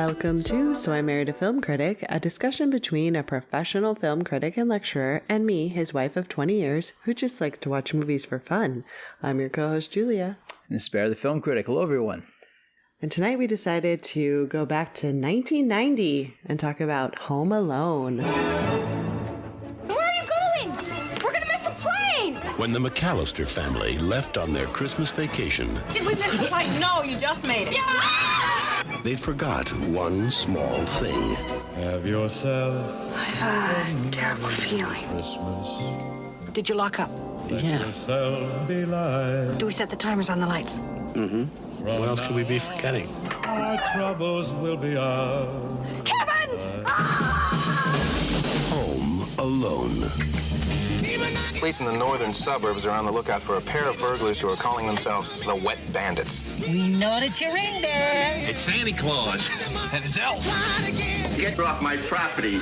Welcome to So I Married a Film Critic, a discussion between a professional film critic and lecturer and me, his wife of 20 years, who just likes to watch movies for fun. I'm your co-host, Julia. And Spare the Film Critic. Hello, everyone. And tonight we decided to go back to 1990 and talk about Home Alone. Where are you going? We're going to miss the plane! When the McCallister family left on their Christmas vacation, Did we miss the plane? No, you just made it. Yeah! they forgot one small thing. Have yourself A terrible feeling. Christmas. Did you lock up? Yourself be light. Do we set the timers on the lights? What else could we be forgetting? Our troubles will be ours. Kevin! Home Alone. Police in the northern suburbs are on the lookout for a pair of burglars who are calling themselves the Wet Bandits. We know that you're in there. It's Santa Claus and his elf. Get off my property.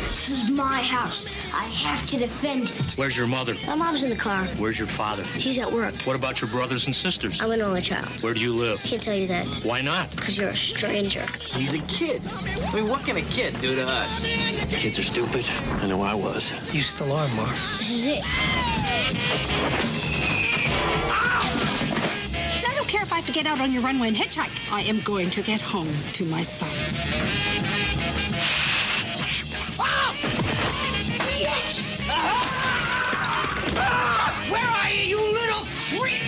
This is my house. I have to defend it. Where's your mother? My mom's in the car. Where's your father? He's at work. What about your brothers and sisters? I'm an only child. Where do you live? Can't tell you that. Why not? Because you're a stranger. He's a kid. I mean, what can a kid do to us? Kids are stupid. I know I was. You still are, Mark. This is it. I don't care if I have to get out on your runway and hitchhike. I am going to get home to my son. Yes! Where are you, you little creep?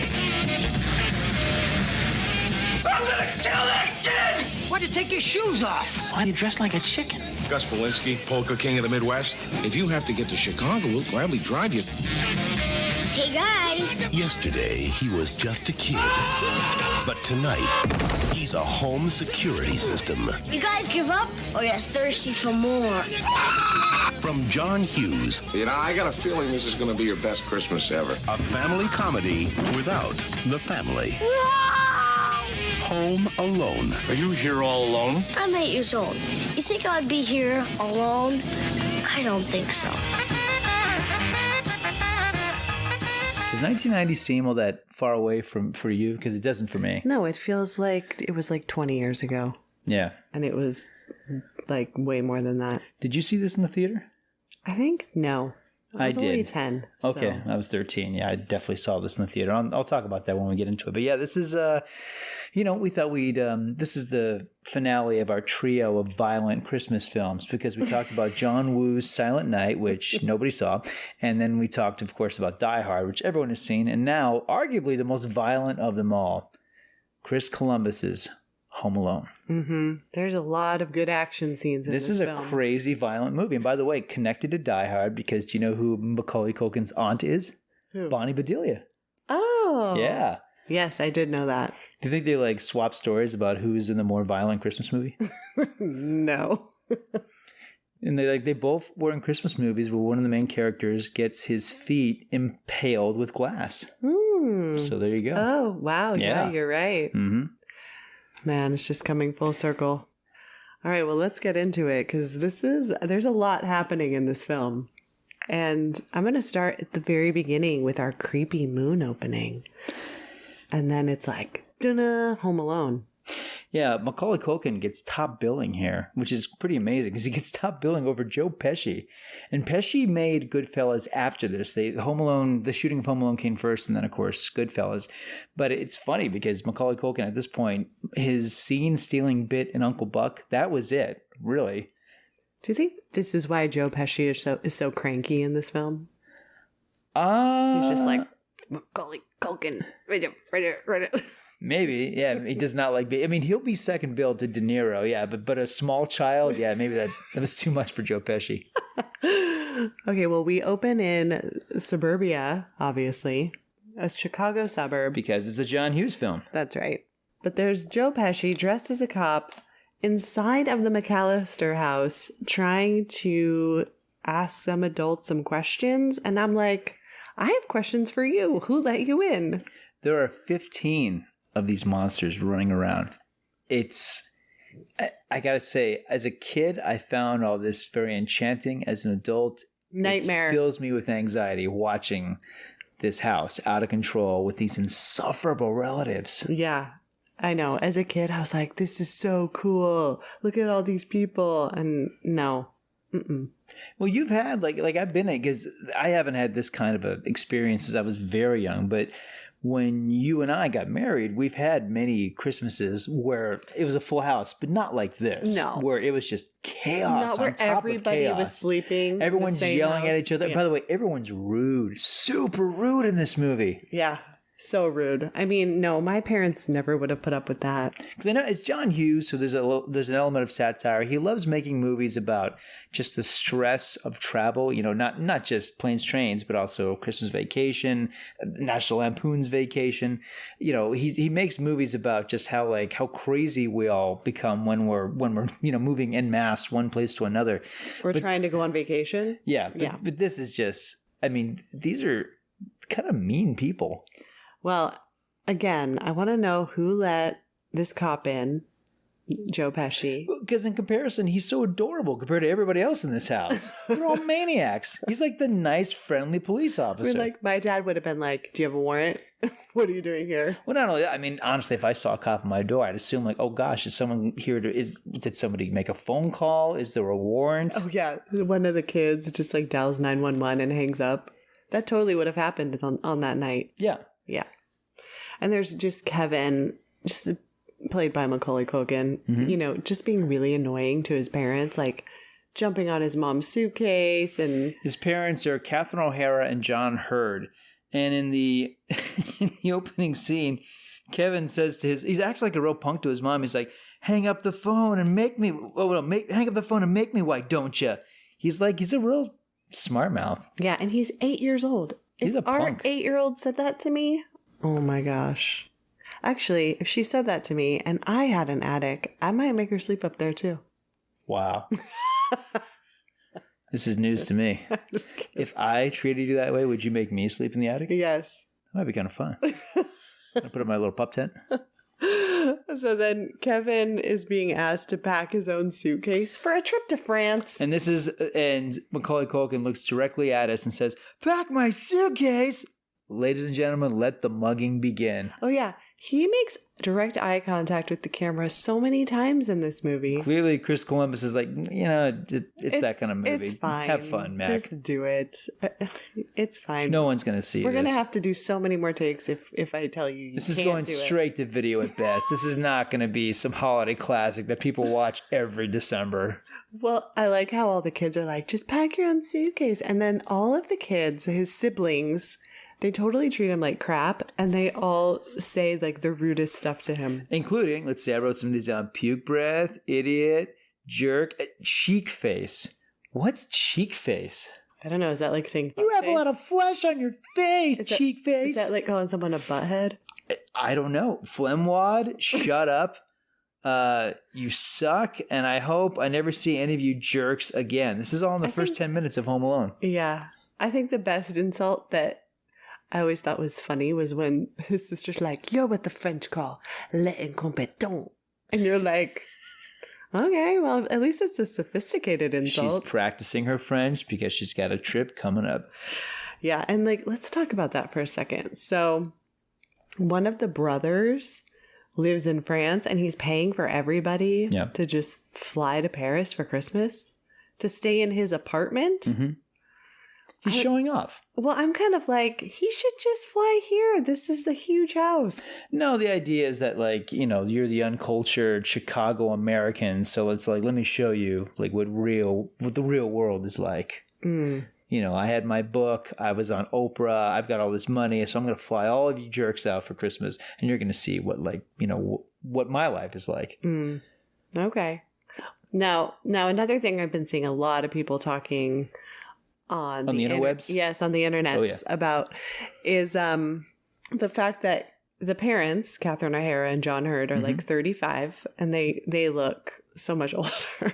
I'm gonna kill that kid! Why'd you take your shoes off? Why are you dressed like a chicken? Gus Polinski, Polka King of the Midwest. If you have to get to Chicago, we'll gladly drive you. Hey, guys. Yesterday, he was just a kid. But tonight, he's a home security system. You guys give up or you're thirsty for more? From John Hughes, You know, I got a feeling this is going to be your best Christmas ever. a family comedy without the family. Home Alone. Are you here all alone? I'm 8 years old. You think I'd be here alone? I don't think so. Does 1990 seem all that far away for you? Because it doesn't for me. No, it feels like it was like 20 years ago. Yeah. And it was like way more than that. Did you see this in the theater? I think no. I was only did. 10. Okay, so. I was 13. Yeah, I definitely saw this in the theater. I'll talk about that when we get into it. But yeah, this is, we thought this is the finale of our trio of violent Christmas films because we talked about John Woo's Silent Night, which nobody saw. And then we talked, of course, about Die Hard, which everyone has seen. And now, arguably the most violent of them all, Chris Columbus's Home Alone. Mm-hmm. There's a lot of good action scenes in this This is film. a crazy violent movie. And by the way, connected to Die Hard because do you know who Macaulay Culkin's aunt is? Who? Bonnie Bedelia. Oh. Yeah. Yes, I did know that. Do you think they swap stories about who's in the more violent Christmas movie? No. And they both were in Christmas movies where one of the main characters gets his feet impaled with glass. So there you go. Oh, wow. Yeah, you're right. Mm-hmm. Man, it's just coming full circle. All right, well, let's get into it because there's a lot happening in this film. And I'm going to start at the very beginning with our creepy moon opening. And then it's like, dun Home Alone. Yeah, Macaulay Culkin gets top billing here, which is pretty amazing because he gets top billing over Joe Pesci. And Pesci made Goodfellas after this. The shooting of Home Alone came first, and then, of course, Goodfellas. But it's funny because Macaulay Culkin, at this point, his scene-stealing bit in Uncle Buck, that was it, really. Do you think this is why Joe Pesci is so cranky in this film? He's just like, Macaulay Culkin. Right. Maybe, yeah. He does not like. He'll be second billed to De Niro, yeah. But a small child, yeah. Maybe that was too much for Joe Pesci. Okay, well, we open in suburbia, obviously, a Chicago suburb. Because it's a John Hughes film. That's right. But there's Joe Pesci dressed as a cop inside of the McCallister house, trying to ask some adults some questions, and I'm like, I have questions for you. Who let you in? There are 15 of these monsters running around. I gotta say, as a kid, I found all this very enchanting. As an adult, nightmare. It fills me with anxiety watching this house out of control with these insufferable relatives. Yeah. I know. As a kid, I was like, this is so cool. Look at all these people. And no. Mm-mm. Well, you've had, like I've been because I haven't had this kind of a experience since I was very young, but when you and I got married, we've had many Christmases where it was a full house, but not like this. No. Where it was just chaos. Not where on top everybody of chaos. was sleeping. Everyone's yelling at each other. Yeah. By the way, everyone's rude. Super rude in this movie. Yeah. So rude. I mean, no, my parents never would have put up with that. Because I know it's John Hughes, so there's an element of satire. He loves making movies about just the stress of travel. You know, not just Planes, Trains, but also Christmas Vacation, National Lampoon's Vacation. You know, he makes movies about just how crazy we all become when we're moving en masse one place to another. We're trying to go on vacation. Yeah, but this is just. I mean, these are kind of mean people. Well, again, I want to know who let this cop in, Joe Pesci. Because in comparison, he's so adorable compared to everybody else in this house. They're all maniacs. He's like the nice, friendly police officer. My dad would have been like, do you have a warrant? What are you doing here? Well, not only that, I mean, honestly, if I saw a cop at my door, I'd assume like, oh gosh, is someone here did somebody make a phone call? Is there a warrant? Oh yeah, one of the kids just like dials 911 and hangs up. That totally would have happened on that night. Yeah. Yeah. And there's just Kevin, just played by Macaulay Culkin, you know, just being really annoying to his parents, like jumping on his mom's suitcase. And his parents are Catherine O'Hara and John Hurd. And in the opening scene, Kevin says to he's acting like a real punk to his mom. He's like, hang up the phone and make me, hang up the phone and make me, why don't you? He's a real smart mouth. Yeah, and he's 8 years old. He's a punk. Our 8-year-old said that to me. Oh my gosh. Actually, if she said that to me and I had an attic, I might make her sleep up there too. Wow. This is news to me. If I treated you that way, would you make me sleep in the attic? Yes. That might be kind of fun. I put up my little pup tent. So then Kevin is being asked to pack his own suitcase for a trip to France. And Macaulay Culkin looks directly at us and says, pack my suitcase. Ladies and gentlemen, let the mugging begin. Oh, yeah. He makes direct eye contact with the camera so many times in this movie. Clearly, Chris Columbus is like, it's that kind of movie. It's fine. Have fun, Mac. Just do it. It's fine. No one's going to see We're this. going to have to do so many more takes if I tell you This is going straight to video at best. This is not going to be some holiday classic that people watch every December. Well, I like how all the kids are like, just pack your own suitcase. And then all of the kids, his siblings, they totally treat him like crap, and they all say like the rudest stuff to him. Including, let's see, I wrote some of these down. Puke breath, idiot, jerk, cheek face. What's cheek face? I don't know. Is that like saying you have face? A lot of flesh on your face, cheek face? Is that like calling someone a butthead? I don't know. Flemwad, shut up. You suck, and I hope I never see any of you jerks again. This is all in the first 10 minutes of Home Alone. Yeah. I think the best insult that I always thought was funny was when his sister's like, you're what the French call l'incompétent. And you're like, okay, well, at least it's a sophisticated insult. She's practicing her French because she's got a trip coming up. Yeah, and like, let's talk about that for a second. So one of the brothers lives in France and he's paying for everybody to just fly to Paris for Christmas, to stay in his apartment. Mm-hmm. He's showing off. Well, I'm kind of like, he should just fly here. This is a huge house. No, the idea is that, like, you're the uncultured Chicago American. So it's like, let me show you like what the real world is like. Mm. I had my book. I was on Oprah. I've got all this money. So I'm going to fly all of you jerks out for Christmas. And you're going to see what what my life is like. Mm. Okay. Now, another thing I've been seeing a lot of people talking on the interwebs? Yes, on the internet about is the fact that the parents, Catherine O'Hara and John Hurd, are like 35 and they look so much older.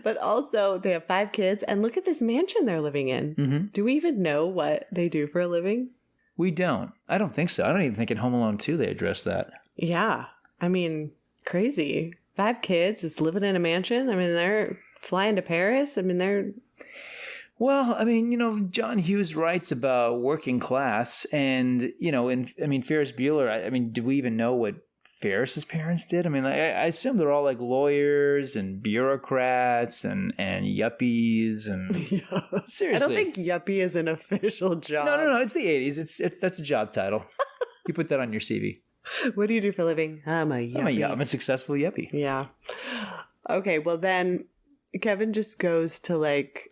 But also they have 5 kids and look at this mansion they're living in. Mm-hmm. Do we even know what they do for a living? We don't. I don't think so. I don't even think in Home Alone 2 they address that. Yeah. I mean, crazy. 5 kids just living in a mansion. I mean, they're flying to Paris. I mean, they're... Well, I mean, John Hughes writes about working class and, Ferris Bueller, do we even know what Ferris's parents did? I mean, I assume they're all like lawyers and bureaucrats and yuppies and seriously. I don't think yuppie is an official job. No. It's the 80s. That's a job title. You put that on your CV. What do you do for a living? I'm a yuppie. I'm a successful yuppie. Yeah. Okay, well then Kevin just goes to like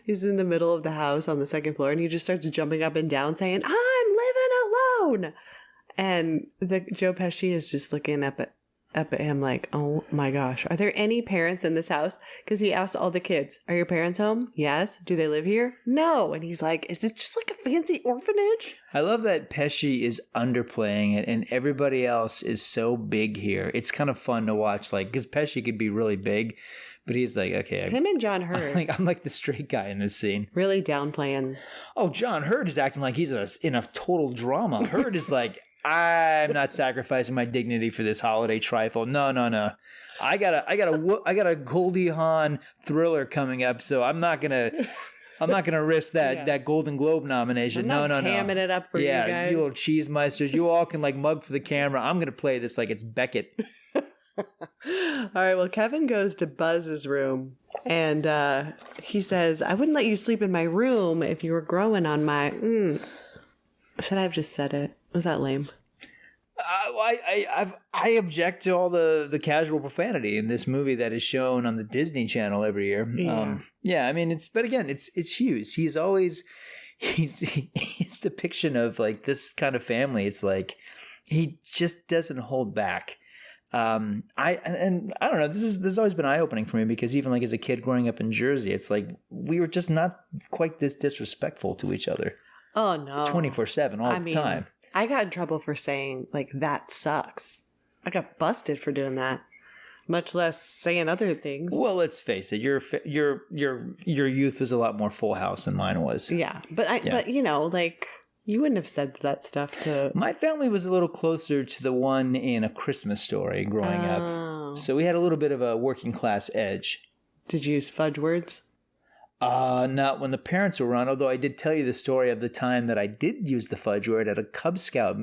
he's in the middle of the house on the second floor and he just starts jumping up and down saying, "I'm living alone." And Joe Pesci is just looking up at him like, "Oh my gosh, are there any parents in this house?" Because he asked all the kids, "Are your parents home?" "Yes." "Do they live here?" "No." And he's like, "Is it just like a fancy orphanage?" I love that Pesci is underplaying it and everybody else is so big here. It's kind of fun to watch, like, because Pesci could be really big, but he's like, okay. Him and John Hurt. I'm like the straight guy in this scene. Really downplaying. Oh, John Hurt is acting like he's in a total drama. Hurt is like, I'm not sacrificing my dignity for this holiday trifle. No. I got a Goldie Hawn thriller coming up, so I'm not gonna risk that Golden Globe nomination. No. Hamming it up for you guys. Yeah, you little cheese meisters. You all can like mug for the camera. I'm gonna play this like it's Beckett. All right, well, Kevin goes to Buzz's room and he says, "I wouldn't let you sleep in my room if you were growing on my..." Should I have just said it? Was that lame? I object to all the casual profanity in this movie that is shown on the Disney Channel every year. I mean, it's Hughes. He's depiction of like this kind of family. It's like he just doesn't hold back. I don't know. This has always been eye opening for me because even like as a kid growing up in Jersey, it's like we were just not quite this disrespectful to each other. Oh no, 24/7 all the time. I got in trouble for saying like that sucks. I got busted for doing that. Much less saying other things. Well, let's face it. Your youth was a lot more Full House than mine was. Yeah, but you know, like. You wouldn't have said that stuff to... My family was a little closer to the one in A Christmas Story growing up. So we had a little bit of a working class edge. Did you use fudge words? Not when the parents were around, although I did tell you the story of the time that I did use the fudge word at a Cub Scout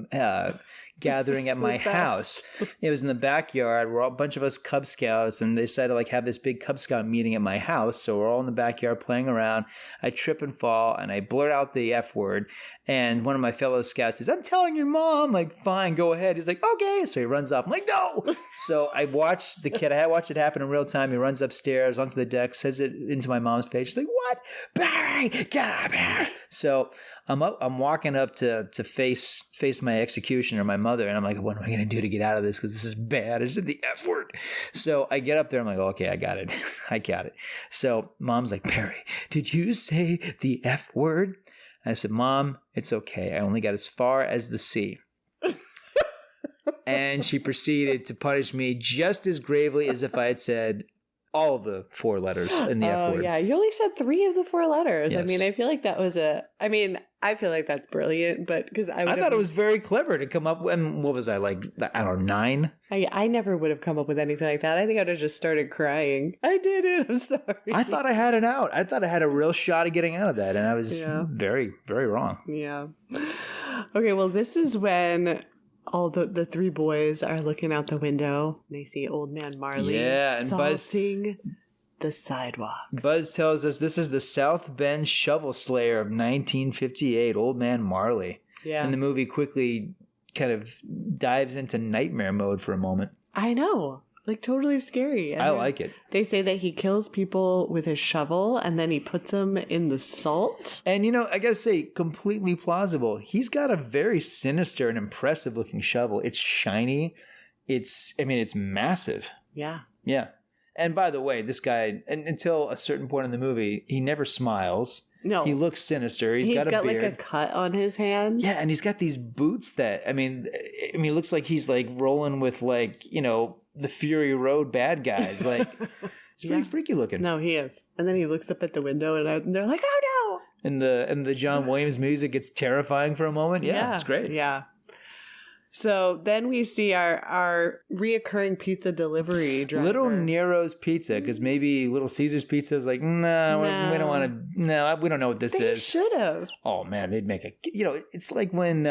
gathering at my house. It was in the backyard. We're all a bunch of us Cub Scouts, and they decided to like have this big Cub Scout meeting at my house. So we're all in the backyard playing around. I trip and fall, and I blurt out the F word. And one of my fellow scouts says, "I'm telling your mom." Like, fine, go ahead. He's like, "Okay." So he runs off. I'm like, "No." So I watched the kid. I watched it happen in real time. He runs upstairs onto the deck, says it into my mom's face. She's like, "What? Barry, get up here." So I'm walking up to face my executioner, my mother, and I'm like, "What am I going to do to get out of this? Because this is bad. I said the F word." So I get up there. I'm like, "Okay, I got it. I got it." So mom's like, "Barry, did you say the F word?" I said, "Mom, it's okay. I only got as far as the C." And she proceeded to punish me just as gravely as if I had said all of the 4 letters in the F word. Oh, yeah. You only said 3 of the 4 letters. Yes. I mean, I feel like that was I feel like that's brilliant, but because I thought it was very clever to come up with, and what was I, like, I don't know, 9? I never would have come up with anything like that. I think I would have just started crying. I did it. I'm sorry. I thought I had an out. I thought I had a real shot of getting out of that, and I was very, very wrong. Yeah. Okay, well, this is when all the 3 boys are looking out the window. They see old man Marley and salting the sidewalks. Buzz tells us this is the South Bend Shovel Slayer of 1958, old man Marley. Yeah. And the movie quickly kind of dives into nightmare mode for a moment. I know. Like, totally scary. I like it. They say that he kills people with his shovel and then he puts them in the salt. And, you know, I gotta say, completely plausible. He's got a very sinister and impressive looking shovel. It's shiny. It's massive. Yeah. Yeah. And by the way, this guy, until a certain point in the movie, he never smiles. No. He looks sinister. He's got a beard. Like a cut on his hand. Yeah, and he's got these boots that, I mean, it looks like he's like rolling with like, you know, the Fury Road bad guys. Like, it's pretty freaky looking. No, he is. And then he looks up at the window and they're like, "Oh no!" And the John Williams music gets terrifying for a moment. Yeah, it's great. Yeah. So then we see our reoccurring pizza delivery driver. Little Nero's Pizza, because maybe Little Caesar's Pizza is like, we don't want to, we don't know what this is. They should have. Oh man, they'd make you know, it's like when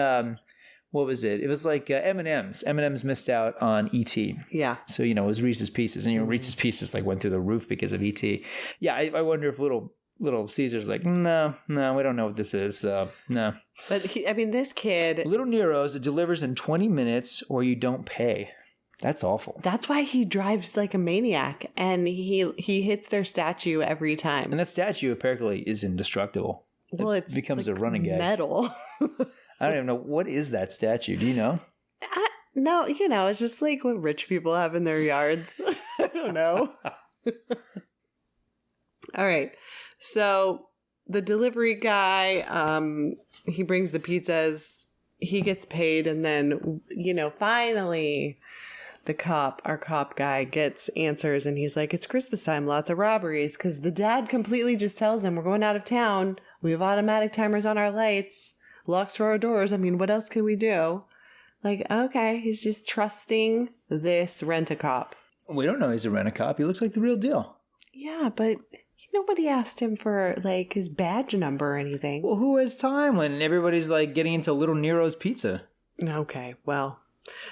what was it? It was like M&M's. M&M's missed out on E.T. Yeah. So, it was Reese's Pieces. And, Reese's Pieces like went through the roof because of E.T. Yeah, I wonder if Little Caesar's like, no, we don't know what this is. So, no. But, this kid... Little Nero's, it delivers in 20 minutes or you don't pay. That's awful. That's why he drives like a maniac. And he hits their statue every time. And that statue apparently is indestructible. Well, it becomes a running gag. Metal. I don't even know. What is that statue? Do you know? No, it's just like what rich people have in their yards. I don't know. All right. So the delivery guy, he brings the pizzas. He gets paid. And then, finally, our cop guy gets answers. And he's like, it's Christmas time. Lots of robberies. Because the dad completely just tells him, we're going out of town. We have automatic timers on our lights, locks for our doors. What else can we do? Like, okay, he's just trusting this rent-a-cop. We don't know he's a rent-a-cop. He looks like the real deal. Yeah, but nobody asked him for, like, his badge number or anything. Well, who has time when everybody's, like, getting into Little Nero's pizza? Okay, well,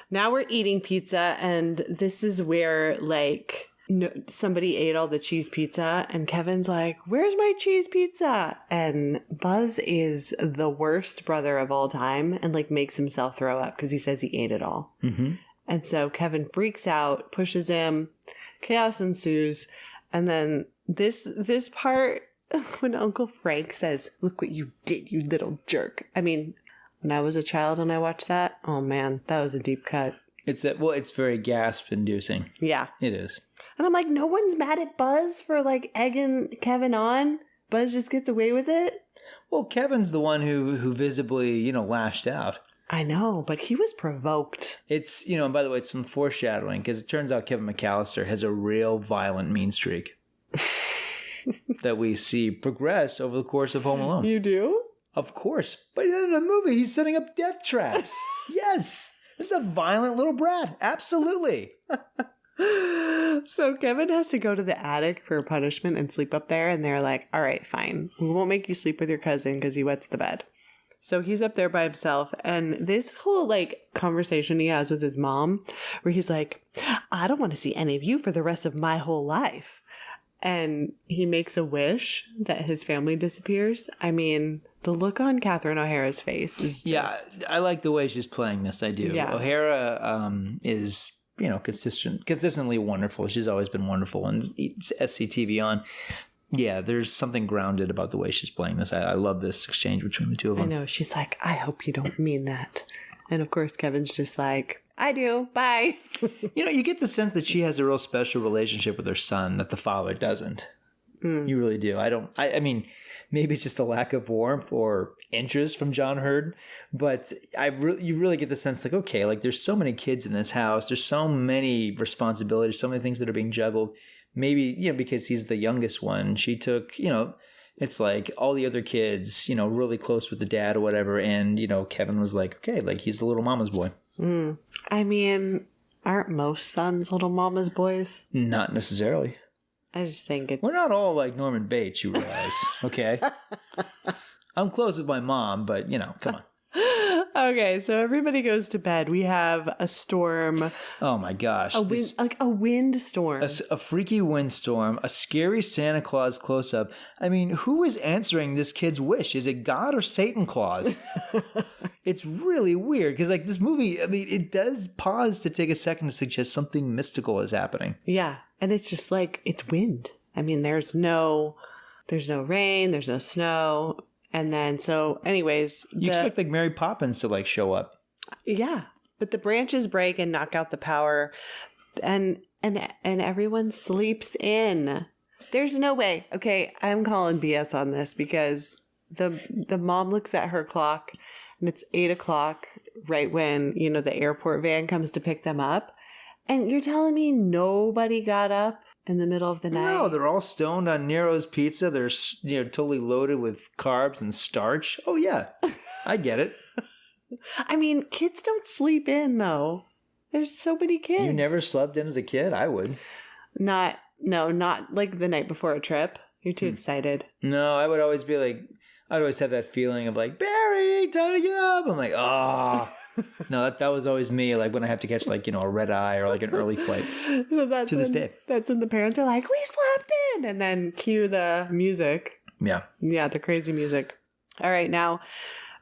now we're eating pizza, and this is where, like... No, somebody ate all the cheese pizza and Kevin's like, where's my cheese pizza? And Buzz is the worst brother of all time and like makes himself throw up because he says he ate it all. Mm-hmm. And so Kevin freaks out, pushes him, chaos ensues. And then this part when Uncle Frank says, look what you did, you little jerk. When I was a child and I watched that, oh man, that was a deep cut. It's very gasp inducing. Yeah. It is. And I'm like, no one's mad at Buzz for like egging Kevin on. Buzz just gets away with it. Well, Kevin's the one who visibly, lashed out. I know, but he was provoked. It's, and by the way, it's some foreshadowing because it turns out Kevin McCallister has a real violent mean streak that we see progress over the course of Home Alone. You do? Of course. But in the movie, he's setting up death traps. Yes. This is a violent little brat. Absolutely. So Kevin has to go to the attic for punishment and sleep up there. And they're like, all right, fine. We won't make you sleep with your cousin because he wets the bed. So he's up there by himself. And this whole like conversation he has with his mom where he's like, I don't want to see any of you for the rest of my whole life. And he makes a wish that his family disappears. The look on Catherine O'Hara's face is just... Yeah, I like the way she's playing this. I do. Yeah. O'Hara is... consistently wonderful. She's always been wonderful. And SCTV on. Yeah, there's something grounded about the way she's playing this. I love this exchange between the two of them. I know. She's like, I hope you don't mean that. And of course, Kevin's just like, I do. Bye. You get the sense that she has a real special relationship with her son that the father doesn't. You really do. Maybe it's just a lack of warmth or interest from John Hurd, but you really get the sense like, okay, like there's so many kids in this house. There's so many responsibilities, so many things that are being juggled. Maybe, because he's the youngest one, she took, it's like all the other kids, really close with the dad or whatever. And, Kevin was like, okay, like he's the little mama's boy. Aren't most sons little mama's boys? Not necessarily. I just think it's... We're not all like Norman Bates, you realize, okay? I'm close with my mom, but, come on. Okay, so everybody goes to bed. We have a storm. Oh my gosh. A windstorm. A freaky windstorm. A scary Santa Claus close-up. Who is answering this kid's wish? Is it God or Satan Claus? It's really weird because like this movie, it does pause to take a second to suggest something mystical is happening. Yeah, and it's just like, it's wind. There's no rain, there's no snow. And then, so anyways... You expect like Mary Poppins to like show up. Yeah. But the branches break and knock out the power. And everyone sleeps in. There's no way. Okay, I'm calling BS on this because the mom looks at her clock and it's 8:00 right when, the airport van comes to pick them up. And you're telling me nobody got up in the middle of the night? No, they're all stoned on Nero's pizza. They're totally loaded with carbs and starch. Oh yeah, I get it. Kids don't sleep in though. There's so many kids. You never slept in as a kid? I would. Not like the night before a trip. You're too excited. No, I'd always have that feeling of like, Barry, time to get up. I'm like, No, that was always me. Like when I have to catch like, a red eye or like an early flight. So that's to this day. That's when the parents are like, we slept in. And then cue the music. Yeah. Yeah, the crazy music. All right, now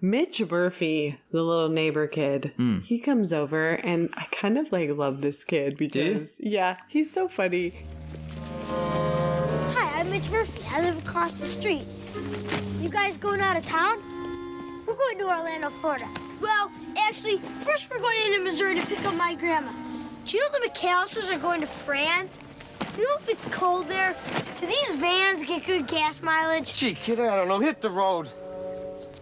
Mitch Murphy, the little neighbor kid, he comes over, and I kind of like love this kid because, yeah, he's so funny. Hi, I'm Mitch Murphy. I live across the street. You guys going out of town? We're going to Orlando, Florida. Well, actually, first we're going into Missouri to pick up my grandma. Do you know the McCallisters are going to France? Do you know if it's cold there? Do these vans get good gas mileage? Gee, kid, I don't know. Hit the road.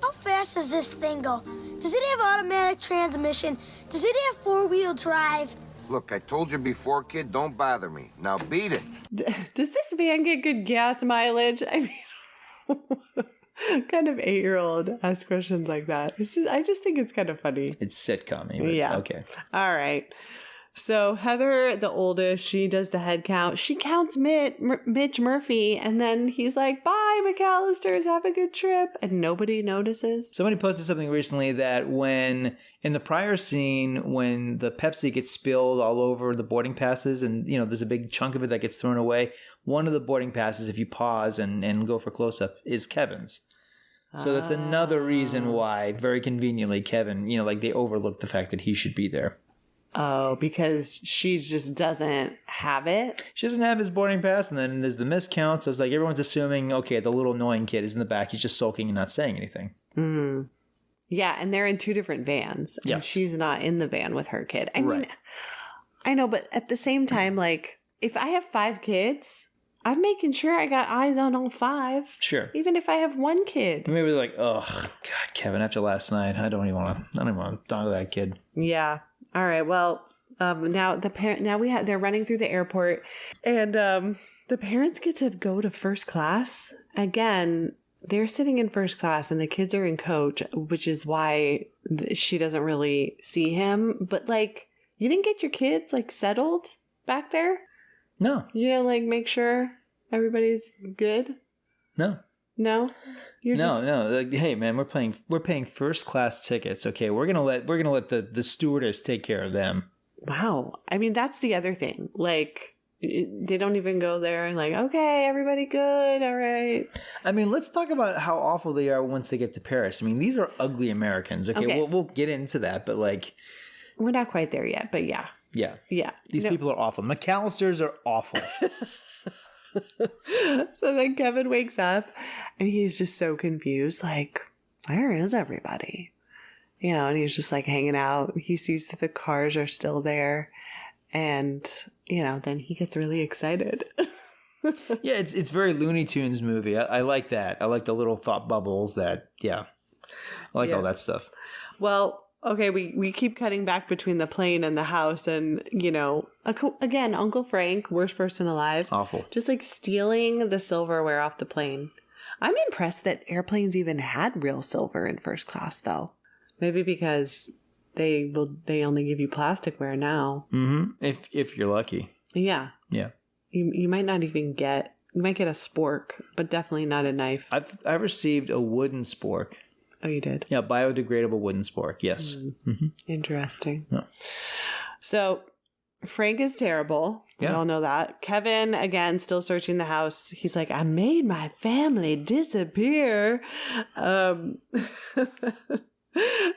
How fast does this thing go? Does it have automatic transmission? Does it have four-wheel drive? Look, I told you before, kid, don't bother me. Now beat it. Does this van get good gas mileage? I mean, kind of 8-year-old ask questions like that. I just think it's kind of funny. It's sitcom-y, but yeah. Okay. All right. So Heather, the oldest, she does the head count. She counts Mitch Murphy, and then he's like, bye, McCallisters, have a good trip. And nobody notices. Somebody posted something recently that when, in the prior scene, when the Pepsi gets spilled all over the boarding passes and, there's a big chunk of it that gets thrown away, one of the boarding passes, if you pause and go for close-up, is Kevin's. So that's another reason why, very conveniently, Kevin, they overlooked the fact that he should be there. Oh, because she just doesn't have it? She doesn't have his boarding pass, and then there's the miscount. So it's like everyone's assuming, okay, the little annoying kid is in the back. He's just sulking and not saying anything. Mm. Yeah, and they're in 2 different vans. And she's not in the van with her kid. I mean, I know, but at the same time, like, if I have 5 kids, I'm making sure I got eyes on all 5. Sure. Even if I have 1 kid. Maybe like, oh, God, Kevin, after last night, I don't even want to talk to that kid. Yeah. All right. Well, now they're running through the airport, and the parents get to go to first class again. They're sitting in first class, and the kids are in coach, which is why she doesn't really see him. But like, you didn't get your kids like settled back there? No. You know, like make sure everybody's good. No. No. No. Like, hey, man, we're paying first class tickets. Okay, we're gonna let the stewardess take care of them. Wow. I mean, that's the other thing. Like, they don't even go there and like, okay, everybody good, all right. I mean, let's talk about how awful they are once they get to Paris. I mean, these are ugly Americans. Okay. We'll get into that, but like, we're not quite there yet. But yeah. These people are awful. McCallisters are awful. So then Kevin wakes up and he's just so confused, like, where is everybody? And he's just like hanging out. He sees that the cars are still there, and then he gets really excited. Yeah, it's very Looney Tunes movie. I like that. I like the little thought bubbles that, I like all that stuff. Well, okay, we keep cutting back between the plane and the house, and, again, Uncle Frank, worst person alive. Awful. Just like stealing the silverware off the plane. I'm impressed that airplanes even had real silver in first class, though. Maybe because they only give you plasticware now. Mm-hmm. If you're lucky. Yeah. Yeah. You might not even get, you might get a spork, but definitely not a knife. I've received a wooden spork. Oh, you did? Yeah, biodegradable wooden spork. Yes. Mm-hmm. Interesting. Yeah. So Frank is terrible. Yeah. We all know that. Kevin, again, still searching the house. He's like, I made my family disappear.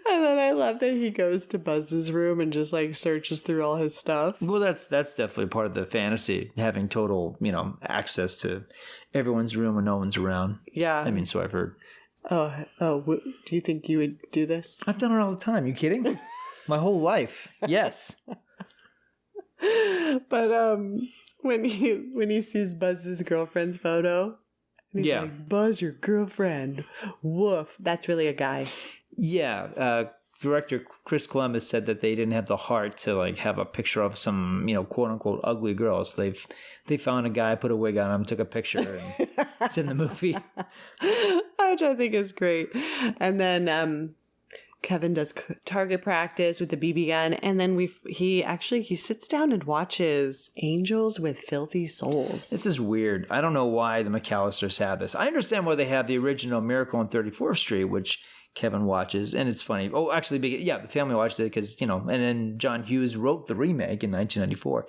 And then I love that he goes to Buzz's room and just like searches through all his stuff. Well, that's definitely part of the fantasy, having total, access to everyone's room when no one's around. Yeah. I mean, so I've heard. Oh, do you think you would do this? I've done it all the time. You kidding? My whole life. Yes. But when he sees Buzz's girlfriend's photo, and he's like, Buzz, your girlfriend. Woof. That's really a guy. Yeah. Director Chris Columbus said that they didn't have the heart to like have a picture of some, quote unquote ugly girl. So they found a guy, put a wig on him, took a picture, and it's in the movie. Which I think is great. And then Kevin does target practice with the BB gun, and then he sits down and watches Angels with Filthy Souls. This is weird. I don't know why the McCallisters have this. I understand why they have the original Miracle on 34th Street, which Kevin watches, and it's funny. Oh, actually, the family watched it because, and then John Hughes wrote the remake in 1994.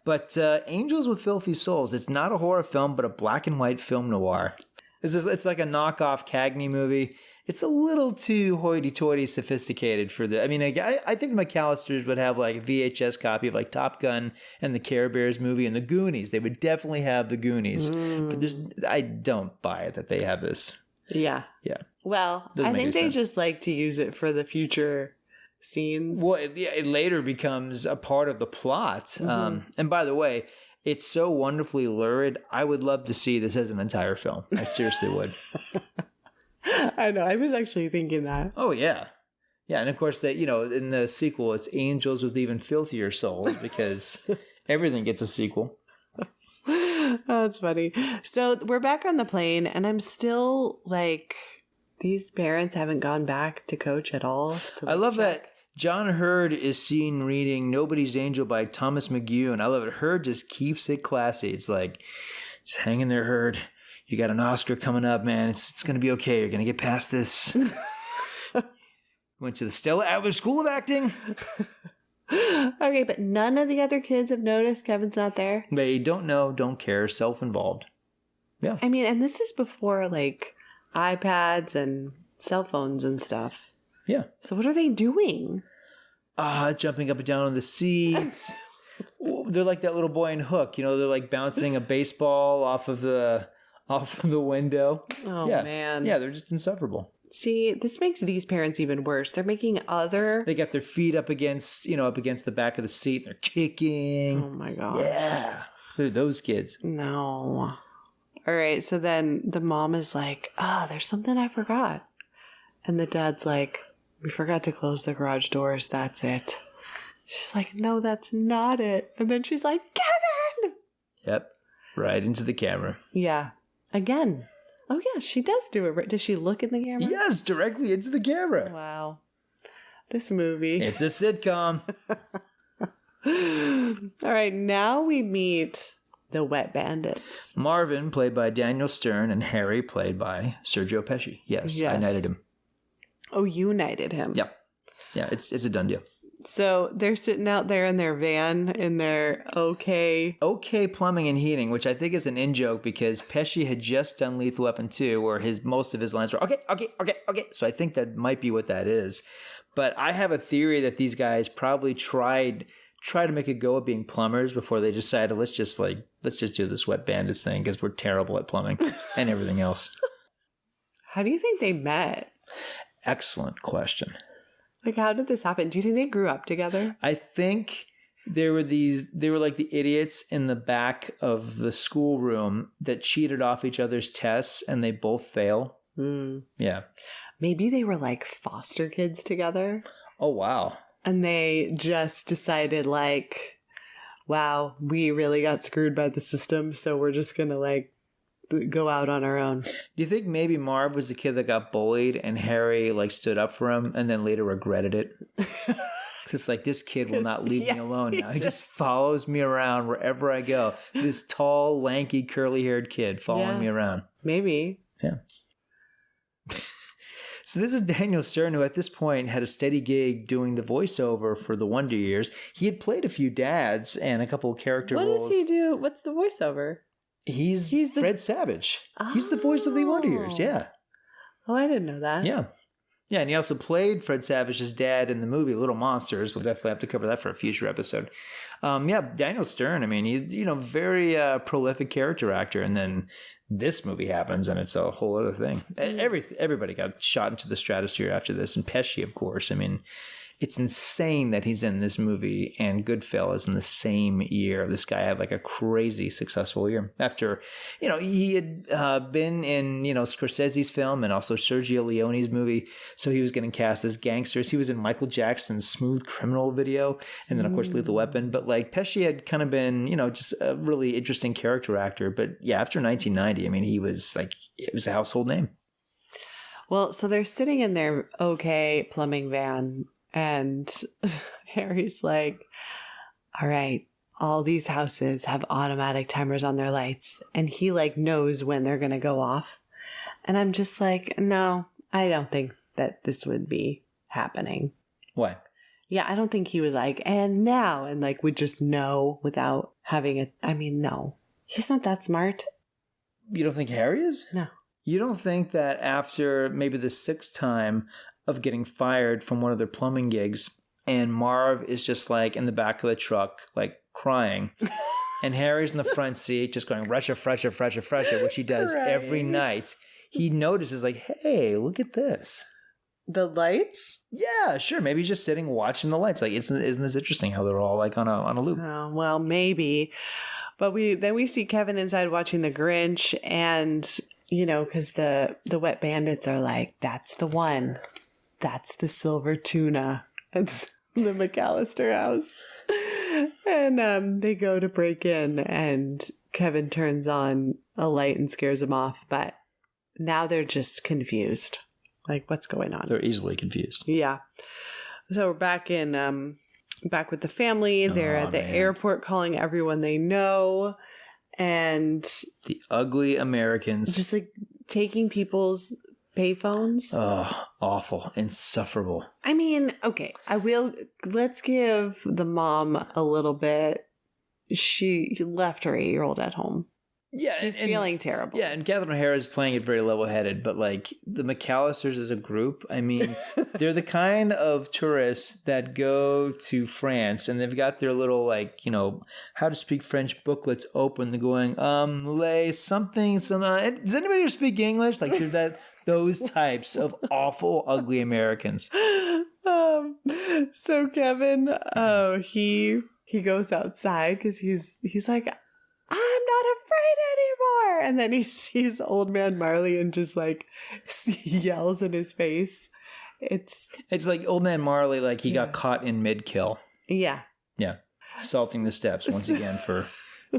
But Angels with Filthy Souls, it's not a horror film, but a black and white film noir. It's like a knockoff Cagney movie. It's a little too hoity-toity sophisticated for the... I mean, I think the McCallisters would have like a VHS copy of like Top Gun and the Care Bears movie and the Goonies. They would definitely have the Goonies. But I don't buy it that they have this. Yeah. Yeah. Well, I think they just like to use it for the future scenes. Well, it later becomes a part of the plot. And by the way, it's so wonderfully lurid. I would love to see this as an entire film. I seriously would. I know. I was actually thinking that. Oh, yeah. Yeah. And of course, that in the sequel, it's Angels with Even Filthier Souls because everything gets a sequel. Oh, that's funny. So we're back on the plane, and I'm still like, these parents haven't gone back to Coach at all. I love that John Hurd is seen reading Nobody's Angel by Thomas McGew, and I love it. Hurd just keeps it classy. It's like, just hang in there, Hurd. You got an Oscar coming up, man. It's going to be okay. You're going to get past this. Went to the Stella Adler School of Acting. Okay, but none of the other kids have noticed Kevin's not there? They don't know, don't care, self-involved. Yeah. I mean, and this is before, like, iPads and cell phones and stuff. Yeah. So what are they doing? Jumping up and down on the seats. They're like that little boy in Hook. They're like bouncing a baseball off of the window. Oh, yeah. man. Yeah, they're just insufferable. See, this makes these parents even worse. They're making other... They got their feet up against the back of the seat. They're kicking. Oh, my God. Yeah. They're those kids. No. All right, so then the mom is like, there's something I forgot. And the dad's like, we forgot to close the garage doors. That's it. She's like, no, that's not it. And then she's like, Kevin! Yep. Right into the camera. Yeah. Again. Oh, yeah, she does do it. Right. Does she look in the camera? Yes, directly into the camera. Wow. This movie. It's a sitcom. All right, now we meet the Wet Bandits. Marvin, played by Daniel Stern, and Harry, played by Sergio Pesci. Yes. I knighted him. Oh, you knighted him. Yep. Yeah, it's a done deal. So they're sitting out there in their van in their OK Plumbing and Heating, which I think is an in-joke because Pesci had just done Lethal Weapon 2 where most of his lines were, okay. So I think that might be what that is. But I have a theory that these guys probably try to make a go at being plumbers before they decided, let's just do this Wet Bandits thing because we're terrible at plumbing and everything else. How do you think they met? Excellent question. Like, how did this happen? Do you think they grew up together? I think they were like the idiots in the back of the schoolroom that cheated off each other's tests and they both fail. Yeah. Maybe they were like foster kids together. Oh, wow. And they just decided like, wow, we really got screwed by the system. So we're just going to like go out on our own. Do you think maybe Marv was the kid that got bullied and Harry like stood up for him and then later regretted it? It's like, this kid will not leave me alone now. He just follows me around wherever I go. This tall, lanky, curly-haired kid following me around. Maybe. Yeah. So this is Daniel Stern, who at this point had a steady gig doing the voiceover for the Wonder Years. He had played a few dads and a couple of character roles. What does he do? What's the voiceover? He's Fred Savage. Oh. He's the voice of the Wonder Years, yeah. Oh, I didn't know that. Yeah. Yeah, and he also played Fred Savage's dad in the movie Little Monsters. We'll definitely have to cover that for a future episode. Daniel Stern, I mean, he's very prolific character actor, and then this movie happens, and it's a whole other thing. Everybody got shot into the stratosphere after this, and Pesci, of course. I mean, it's insane that he's in this movie and Goodfellas in the same year. This guy had like a crazy successful year. After, he had been in, Scorsese's film and also Sergio Leone's movie. So he was getting cast as gangsters. He was in Michael Jackson's Smooth Criminal video. And then, of course, Lethal Weapon. But like Pesci had kind of been, just a really interesting character actor. But yeah, after 1990, I mean, he was a household name. Well, so they're sitting in their OK plumbing van. And Harry's like, all right, all these houses have automatic timers on their lights. And he like knows when they're going to go off. And I'm just like, no, I don't think that this would be happening. Why? Yeah, I don't think he was like, and now, and like would just know without having it. I mean, no. He's not that smart. You don't think Harry is? No. You don't think that after maybe the 6th time of getting fired from one of their plumbing gigs, and Marv is just like in the back of the truck, like crying, and Harry's in the front seat just going, Russia, Fresher, Fresher, Fresher, which he does every night. He notices like, hey, look at this. The lights? Yeah, sure. Maybe he's just sitting watching the lights. Like, isn't this interesting how they're all like on a loop? Oh, well, maybe. But we see Kevin inside watching The Grinch, and because the wet bandits are like, that's the one. That's the silver tuna at the McCallister house. And they go to break in, and Kevin turns on a light and scares them off. But now they're just confused. Like, what's going on? They're easily confused. Yeah. So we're back with the family. They're at the airport calling everyone they know. And the ugly Americans. Just like taking people's payphones. Oh, awful. Insufferable. I mean, okay, let's give the mom a little bit. She left her 8-year-old at home. Yeah, she's feeling terrible. Yeah, and Catherine O'Hara is playing it very level-headed, but like the McCallisters as a group, I mean, they're the kind of tourists that go to France and they've got their little like, how to speak French booklets open. They're going, something. Does anybody speak English? Like they're those types of awful, ugly Americans. So Kevin, he goes outside because he's like, I'm not afraid anymore. And then he sees old man Marley and just like yells in his face. It's like old man Marley, like he got caught in mid-kill. Yeah. Yeah. Salting the steps once again to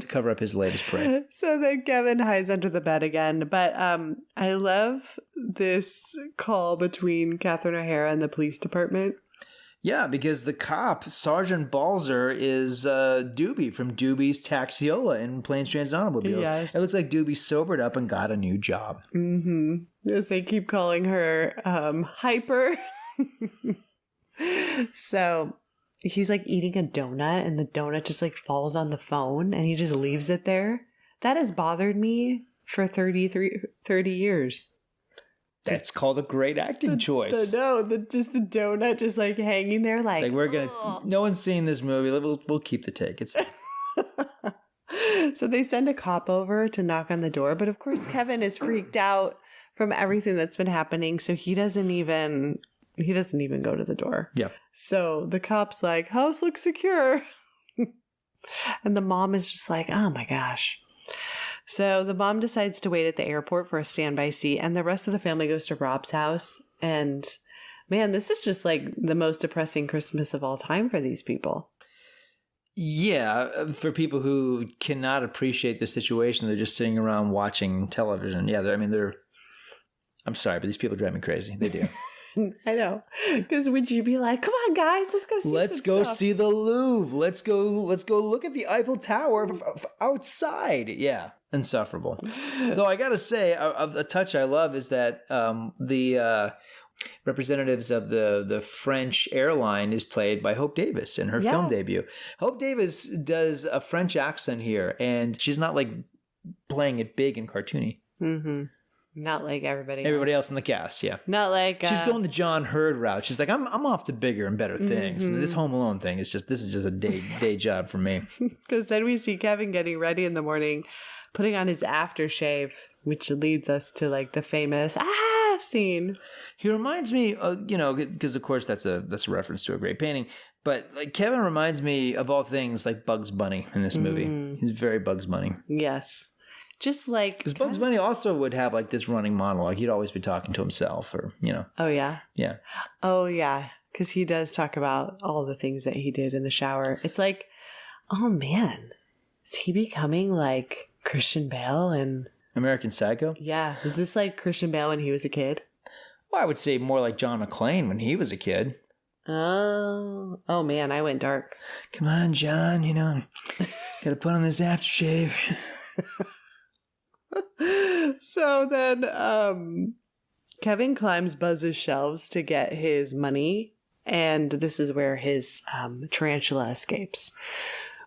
cover up his latest prey. So then Kevin hides under the bed again. But I love this call between Catherine O'Hara and the police department. Yeah, because the cop, Sergeant Balzer, is Doobie from Doobie's Taxiola in Planes, Trains, and Automobiles. Yes. It looks like Doobie sobered up and got a new job. Mm-hmm. Yes, they keep calling her Hyper. So he's like eating a donut, and the donut just like falls on the phone, and he just leaves it there. That has bothered me for 30 years. That's called a great acting choice. The donut just like hanging there like. It's like we're gonna. No one's seen this movie. We'll keep the take. It's fine. So they send a cop over to knock on the door, but of course Kevin is freaked out from everything that's been happening, so he doesn't even go to the door. Yeah. So the cop's like, "House looks secure," and the mom is just like, "Oh my gosh." So the mom decides to wait at the airport for a standby seat, and the rest of the family goes to Rob's house. And man, this is just like the most depressing Christmas of all time for these people. Yeah, for people who cannot appreciate the situation, they're just sitting around watching television. Yeah, I'm sorry, but these people drive me crazy. They do. I know. Because would you be like, come on, guys, let's go see see the Louvre. Let's go look at the Eiffel Tower outside. Yeah. Insufferable. Though I gotta say, a touch I love is that the representatives of the French airline is played by Hope Davis in her film debut. Hope Davis does a French accent here, and she's not like playing it big and cartoony. Mm-hmm. Not like everybody else in the cast. Yeah, not like she's going the John Hurd route. She's like, I'm off to bigger and better things. Mm-hmm. And this Home Alone thing is this is just a day job for me. Because then we see Kevin getting ready in the morning, putting on his aftershave, which leads us to like the famous scene. He reminds me, because of course that's a reference to a great painting. But like Kevin reminds me of all things like Bugs Bunny in this movie. He's very Bugs Bunny. Yes. Just like... Because Bugs Bunny also would have like this running monologue. He'd always be talking to himself or, Oh, yeah? Yeah. Oh, yeah. Because he does talk about all the things that he did in the shower. It's like, oh, man. Is he becoming like Christian Bale and... American Psycho? Yeah. Is this like Christian Bale when he was a kid? Well, I would say more like John McClane when he was a kid. Oh man, I went dark. Come on, John, gotta put on this aftershave. Kevin climbs Buzz's shelves to get his money, and this is where his tarantula escapes.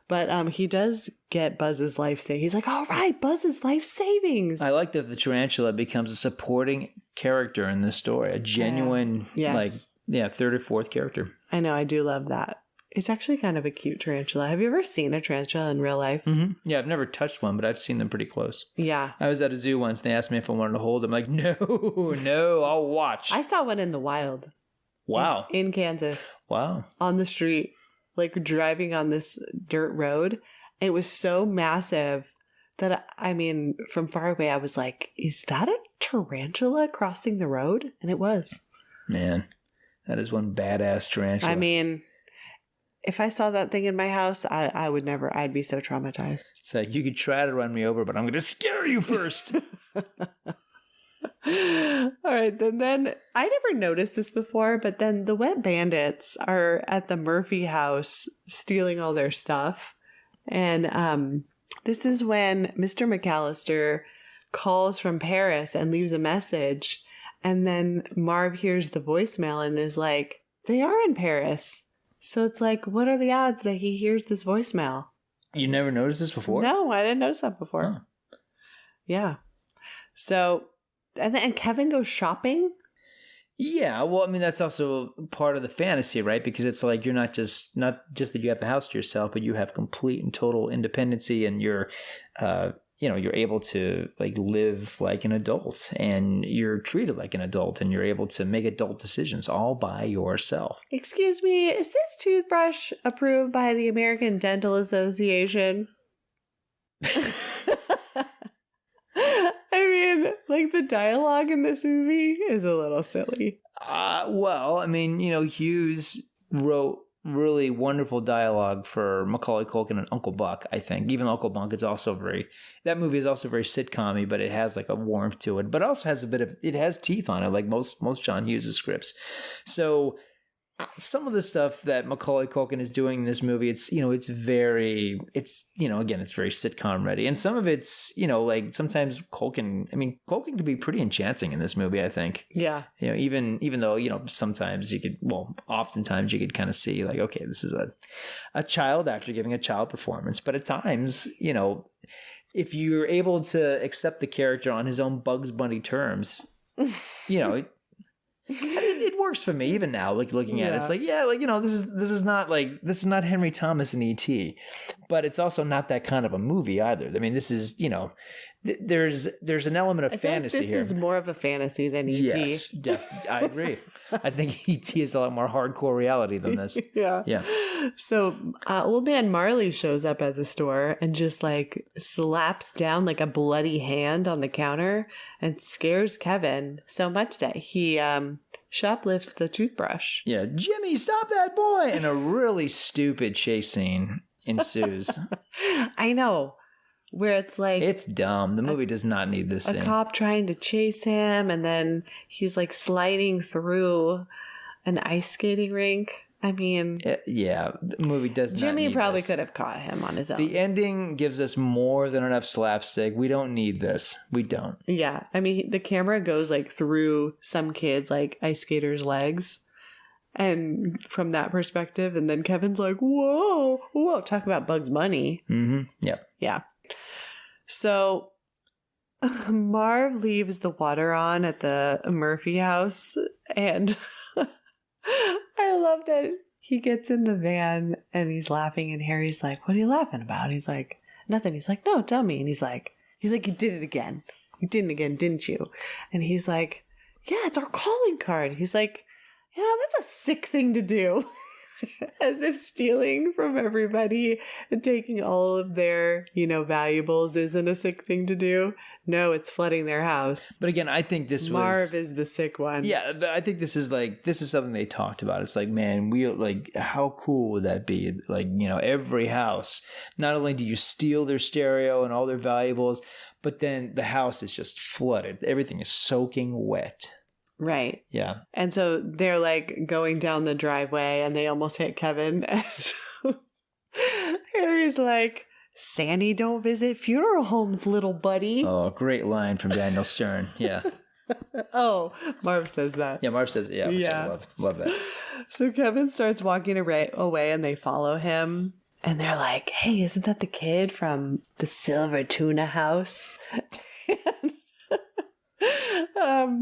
But he does get Buzz's life savings. He's like, all right, Buzz's life savings. I like that the tarantula becomes a supporting character in this story, a genuine, third or fourth character. I know, I do love that. It's actually kind of a cute tarantula. Have you ever seen a tarantula in real life? Mm-hmm. Yeah, I've never touched one, but I've seen them pretty close. Yeah. I was at a zoo once, and they asked me if I wanted to hold them. I'm like, no, I'll watch. I saw one in the wild. Wow. In Kansas. Wow. On the street, like driving on this dirt road. It was so massive that, I mean, from far away, I was like, is that a tarantula crossing the road? And it was. Man, that is one badass tarantula. I mean, if I saw that thing in my house, I would never, I'd be so traumatized. It's like, you could try to run me over, but I'm going to scare you first. All right, then I never noticed this before, but then the wet bandits are at the Murphy house stealing all their stuff. And this is when Mr. McCallister calls from Paris and leaves a message. And then Marv hears the voicemail and is like, they are in Paris. So it's like, what are the odds that he hears this voicemail? You never noticed this before? No, I didn't notice that before. Huh. Yeah. So, and Kevin goes shopping? Yeah, well, I mean, that's also part of the fantasy, right? Because it's like you're not just that you have the house to yourself, but you have complete and total independency, and you're able to like live like an adult, and you're treated like an adult, and you're able to make adult decisions all by yourself. Excuse me, is this toothbrush approved by the American Dental Association? I mean, like, the dialogue in this movie is a little silly. Well, I mean, Hughes wrote really wonderful dialogue for Macaulay Culkin and Uncle Buck, I think. Even Uncle Buck is also that movie is also very sitcom-y, but it has like a warmth to it. But it also has it has teeth on it, like most John Hughes' scripts. So some of the stuff that Macaulay Culkin is doing in this movie, it's very sitcom ready. And some of it's, like sometimes Culkin can be pretty enchanting in this movie, I think. Yeah. Even though, sometimes oftentimes you could kind of see like, okay, this is a child actor giving a child performance. But at times, if you're able to accept the character on his own Bugs Bunny terms, it works for me even now. Like looking at it, it's like, this is not Henry Thomas and E.T., but it's also not that kind of a movie either. I mean, this is there's an element of fantasy like this here. This is more of a fantasy than E.T. Yes, I agree. I think E.T. is a lot more hardcore reality than this. Yeah. So old man Marley shows up at the store and just like slaps down like a bloody hand on the counter and scares Kevin so much that he shoplifts the toothbrush. Yeah, Jimmy, stop that boy! And a really stupid chase scene ensues. I know. Where it's like... It's dumb. The movie does not need this scene. A cop trying to chase him, and then he's like sliding through an ice skating rink. I mean... the movie does not Jimmy need probably this. could have caught him on his own. The ending gives us more than enough slapstick. We don't need this. We don't. Yeah. I mean, the camera goes like through some kids, like ice skaters' legs. And from that perspective, and then Kevin's like, whoa, talk about Bugs Bunny. Mm-hmm. Yep. Yeah. So Marv leaves the water on at the Murphy house, and I love that he gets in the van and he's laughing, and Harry's like, what are you laughing about? And he's like, nothing. He's like, no, tell me. And he's like, you did it again. You did it again, didn't you? And he's like, yeah, it's our calling card. He's like, yeah, that's a sick thing to do. As if stealing from everybody and taking all of their, valuables isn't a sick thing to do. No, it's flooding their house. But again, I think Marv is the sick one. Yeah, but I think this is something they talked about. It's like, man, how cool would that be? Like, every house, not only do you steal their stereo and all their valuables, but then the house is just flooded. Everything is soaking wet. Right. Yeah. And so they're like going down the driveway and they almost hit Kevin. And so Harry's like, Sandy don't visit funeral homes, little buddy. Oh, great line from Daniel Stern. Yeah. Oh, Marv says that. Yeah, Marv says it. Yeah, which I love that. So Kevin starts walking away and they follow him. And they're like, hey, isn't that the kid from the Silver Tuna House?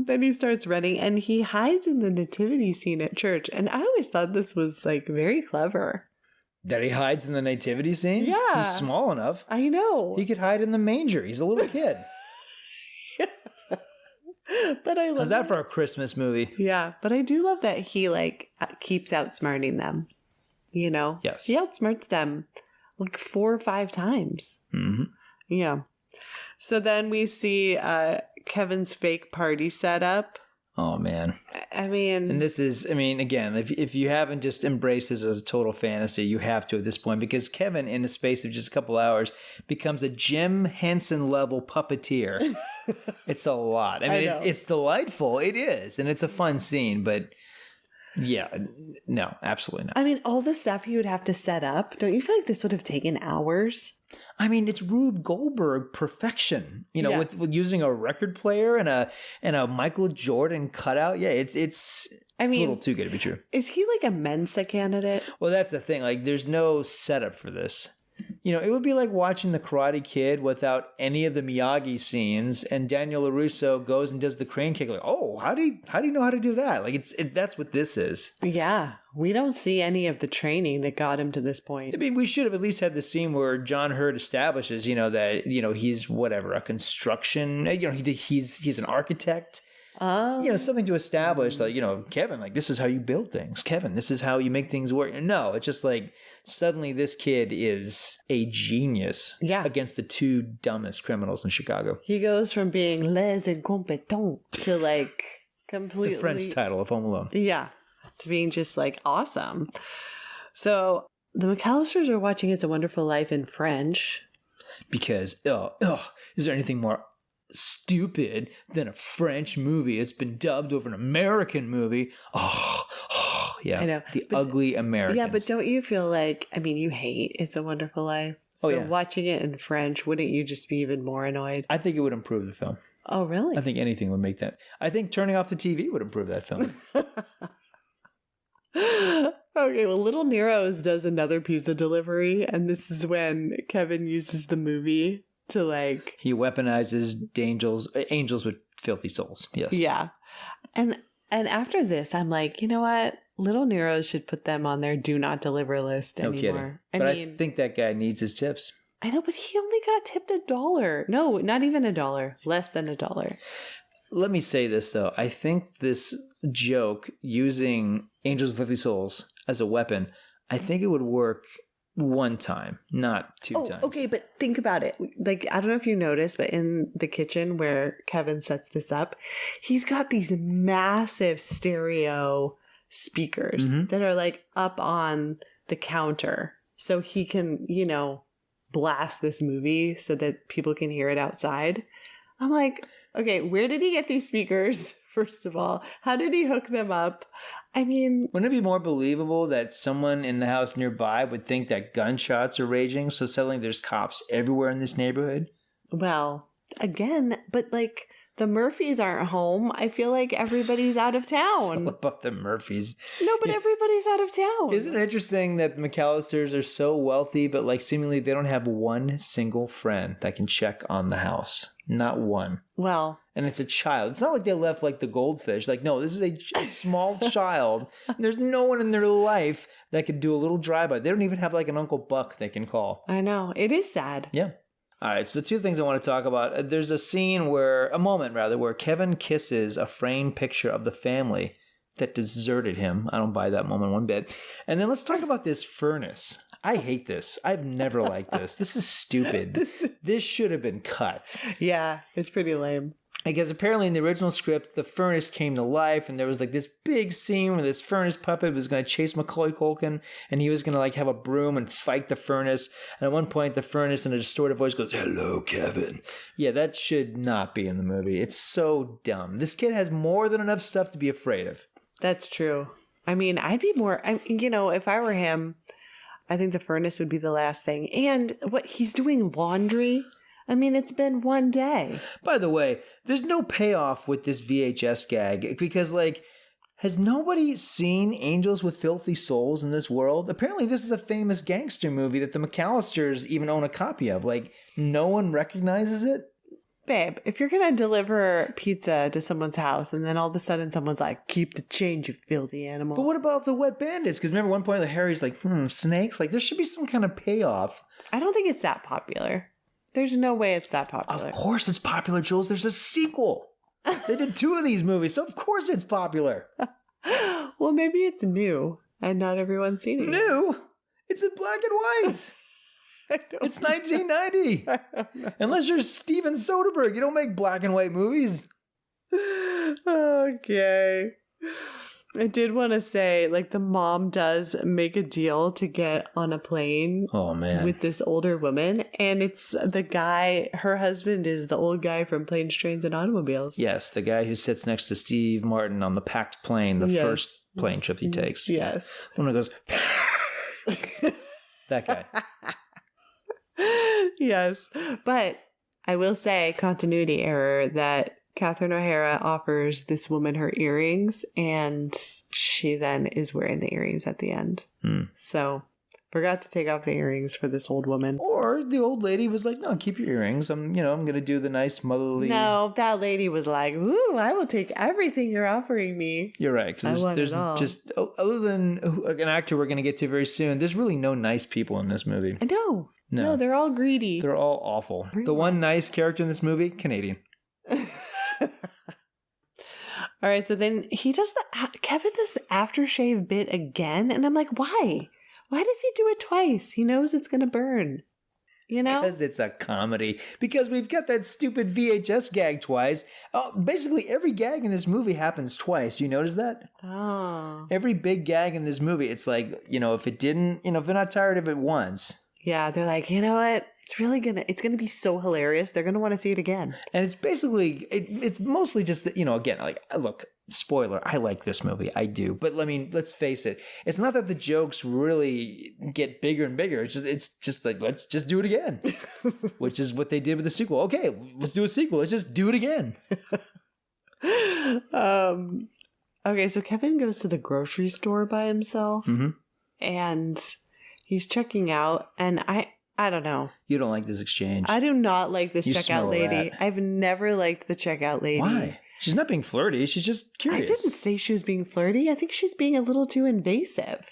Then he starts running and he hides in the nativity scene at church. And I always thought this was like very clever. That he hides in the nativity scene? Yeah. He's small enough. I know. He could hide in the manger. He's a little kid. But I love How's that for a Christmas movie? Yeah, but I do love that he like keeps outsmarting them. You know? Yes. He outsmarts them like 4 or 5 times. Mm-hmm. Yeah. So then we see Kevin's fake party setup. Oh, man. I mean... And this is, I mean, again, if you haven't just embraced this as a total fantasy, you have to at this point, because Kevin, in the space of just a couple hours, becomes a Jim Henson-level puppeteer. It's a lot. I mean, it's delightful. It is. And it's a fun scene, but... Yeah, no, absolutely not. I mean, all the stuff he would have to set up, don't you feel like this would have taken hours? I mean, it's Rube Goldberg perfection, you know, with using a record player and a Michael Jordan cutout. Yeah, it's a little too good to be true. Is he like a Mensa candidate? Well, that's the thing. Like, there's no setup for this. You know, it would be like watching The Karate Kid without any of the Miyagi scenes, and Daniel LaRusso goes and does the crane kick. Like, oh, how do you know how to do that? Like, that's what this is. Yeah, we don't see any of the training that got him to this point. I mean, we should have at least had the scene where John Hurt establishes, you know, that, you know, he's whatever, a construction, you know, he's an architect. Oh. You know, something to establish, like, you know, Kevin, like, this is how you build things. Kevin, this is how you make things work. No, it's just like, suddenly this kid is a genius against the 2 dumbest criminals in Chicago. He goes from being les incompetents to like completely... The French title of Home Alone. Yeah, to being just like awesome. So the McCallisters are watching It's a Wonderful Life in French. Because, is there anything more stupid than a French movie? It's been dubbed over an American movie. Yeah, I know. The ugly Americans. Yeah, but don't you feel like, I mean, you hate It's a Wonderful Life. So watching it in French, wouldn't you just be even more annoyed? I think it would improve the film. Oh, really? I think anything would make that. I think turning off the TV would improve that film. Okay, well, Little Nero's does another pizza delivery, and this is when Kevin uses the movie to like... He weaponizes angels with filthy souls. Yes. Yeah. And after this, I'm like, you know what? Little Nero's should put them on their do not deliver list anymore. No kidding. But I think that guy needs his tips. I know, but he only got tipped $1. No, not even $1. Less than $1. Let me say this, though. I think this joke, using angels with filthy souls as a weapon, I think it would work one time, not 2 times. Okay, but think about it. Like, I don't know if you noticed, but in the kitchen where Kevin sets this up, he's got these massive stereo speakers that are like up on the counter. So he can, you know, blast this movie so that people can hear it outside. I'm like, okay, where did he get these speakers? First of all, how did he hook them up? I mean... Wouldn't it be more believable that someone in the house nearby would think that gunshots are raging, so suddenly there's cops everywhere in this neighborhood? Well, again, but like, the Murphys aren't home. I feel like everybody's out of town. It's all about the Murphys. No, but everybody's out of town. Isn't it interesting that the McCallisters are so wealthy, but like seemingly they don't have one single friend that can check on the house? Not one. Well... And it's a child. It's not like they left like the goldfish. Like, no, this is a small child. There's no one in their life that could do a little drive-by. They don't even have like an Uncle Buck they can call. I know. It is sad. Yeah. All right, so 2 things I want to talk about. There's a moment where Kevin kisses a framed picture of the family that deserted him. I don't buy that moment one bit. And then let's talk about this furnace. I hate this. I've never liked this. This is stupid. This should have been cut. Yeah, it's pretty lame. Because apparently in the original script, the furnace came to life, and there was like this big scene where this furnace puppet was going to chase Macaulay Culkin, and he was going to like have a broom and fight the furnace. And at one point, the furnace in a distorted voice goes, "Hello, Kevin." Yeah, that should not be in the movie. It's so dumb. This kid has more than enough stuff to be afraid of. That's true. I mean, I'd be more, you know, if I were him, I think the furnace would be the last thing. And what, he's doing laundry? I mean, it's been one day. By the way, there's no payoff with this VHS gag because, like, has nobody seen Angels with Filthy Souls in this world? Apparently, this is a famous gangster movie that the McCallisters even own a copy of. Like, no one recognizes it? Babe, if you're going to deliver pizza to someone's house and then all of a sudden someone's like, keep the change, you filthy animal. But what about the Wet Bandits? Because remember one point like Harry's like, snakes? Like, there should be some kind of payoff. I don't think it's that popular. There's no way it's that popular. Of course it's popular, Jules. There's a sequel. They did 2 of these movies, so of course it's popular. Well, maybe it's new and not everyone's seen it. New? It's in black and white. It's 1990. Unless you're Steven Soderbergh, you don't make black and white movies. Okay. I did want to say, like, the mom does make a deal to get on a plane with this older woman. And it's the guy, her husband is the old guy from Planes, Trains, and Automobiles. Yes, the guy who sits next to Steve Martin on the packed plane, the first plane trip he takes. Yes. The one that goes, that guy. Yes. But I will say, continuity error, that Catherine O'Hara offers this woman her earrings, and she then is wearing the earrings at the end. So, forgot to take off the earrings for this old woman. Or the old lady was like, no, keep your earrings. I'm going to do the nice motherly. No, that lady was like, ooh, I will take everything you're offering me. You're right. Because there's just, other than an actor we're going to get to very soon, there's really no nice people in this movie. I know. No, they're all greedy. They're all awful. The one nice character in this movie, Canadian. All right, so then Kevin does the aftershave bit again, and I'm like, why? Why does he do it twice? He knows it's gonna burn, you know? Because it's a comedy. Because we've got that stupid VHS gag twice. Basically, every gag in this movie happens twice. You notice that? Oh. Every big gag in this movie, it's like, if it didn't, if they're not tired of it once. Yeah, they're like, you know what? It's gonna be so hilarious. They're gonna want to see it again. And it's basically, it's mostly just that, again, like, look, spoiler, I like this movie. I do. But I mean, let's face it. It's not that the jokes really get bigger and bigger. It's just like, let's just do it again. Which is what they did with the sequel. Okay, let's do a sequel. Let's just do it again. Okay, so Kevin goes to the grocery store by himself. Mm-hmm. And he's checking out, and I don't know. You don't like this exchange. I do not like this You checkout smell a lady. rat. I've never liked the checkout lady. Why? She's not being flirty. She's just curious. I didn't say she was being flirty. I think she's being a little too invasive.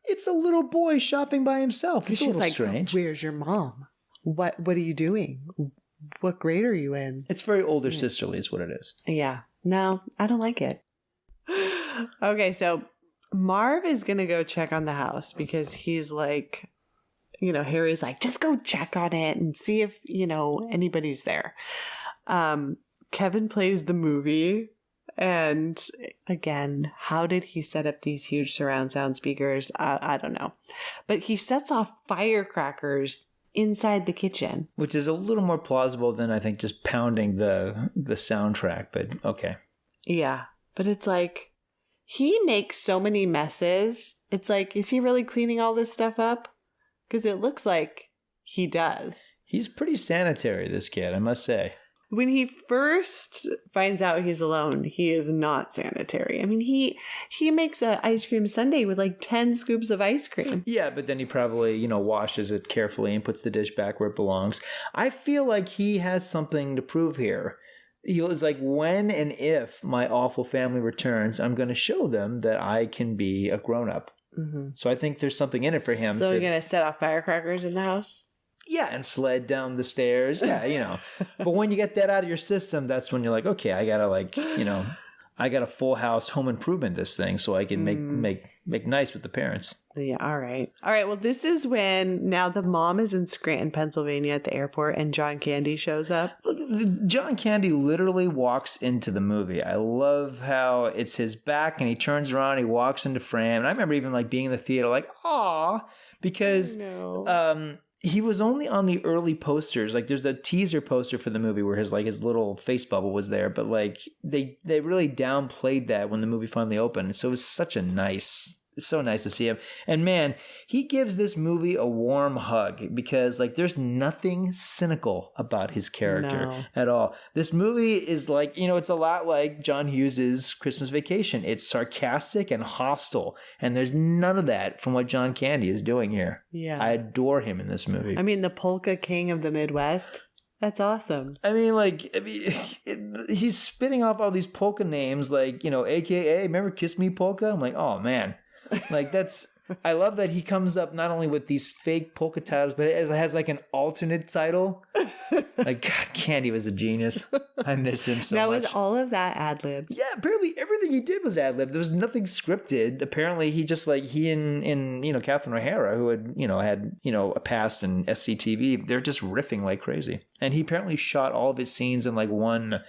It's a little boy shopping by himself. It's a She's little like, strange. where's your mom? What are you doing? What grade are you in? It's very older sisterly is what it is. Yeah. No, I don't like it. Okay, so Marv is going to go check on the house because he's like, Harry's like, just go check on it and see if, anybody's there. Kevin plays the movie. And again, how did he set up these huge surround sound speakers? I don't know. But he sets off firecrackers inside the kitchen. Which is a little more plausible than I think just pounding the soundtrack, but okay. Yeah. But it's like, he makes so many messes. It's like, is he really cleaning all this stuff up? Because it looks like he does. He's pretty sanitary, this kid, I must say. When he first finds out he's alone, he is not sanitary. I mean, he makes an ice cream sundae with like 10 scoops of ice cream. Yeah, but then he probably, washes it carefully and puts the dish back where it belongs. I feel like he has something to prove here. It's like, when and if my awful family returns, I'm going to show them that I can be a grown-up. Mm-hmm. So I think there's something in it for him. So you're going to set off firecrackers in the house? Yeah, and sled down the stairs. Yeah, But when you get that out of your system, that's when you're like, okay, I got to I got a full house home improvement this thing so I can make nice with the parents. Yeah, all right. Well, this is when now the mom is in Scranton, Pennsylvania at the airport, and John Candy shows up. Look, John Candy literally walks into the movie. I love how it's his back and he turns around, he walks into frame. And I remember even like being in the theater like, aw, because he was only on the early posters. Like there's a teaser poster for the movie where his little face bubble was there, but like they really downplayed that when the movie finally opened. So it was such a nice so nice to see him. And man, he gives this movie a warm hug because like there's nothing cynical about his character at all. This movie is like, it's a lot like John Hughes's Christmas Vacation. It's sarcastic and hostile, and there's none of that from what John Candy is doing here. Yeah. I adore him in this movie. I mean, the polka king of the Midwest. That's awesome. He's spitting off all these polka names like, AKA, remember Kiss Me Polka? I'm like, oh man. Like I love that he comes up not only with these fake polka titles, but it has like an alternate title. Like, God, Candy was a genius. I miss him so much. Now, was all of that ad-libbed? Yeah, apparently everything he did was ad-libbed. There was nothing scripted. Apparently he just like, he and Catherine O'Hara, who had a past in SCTV, they're just riffing like crazy. And he apparently shot all of his scenes in like one, I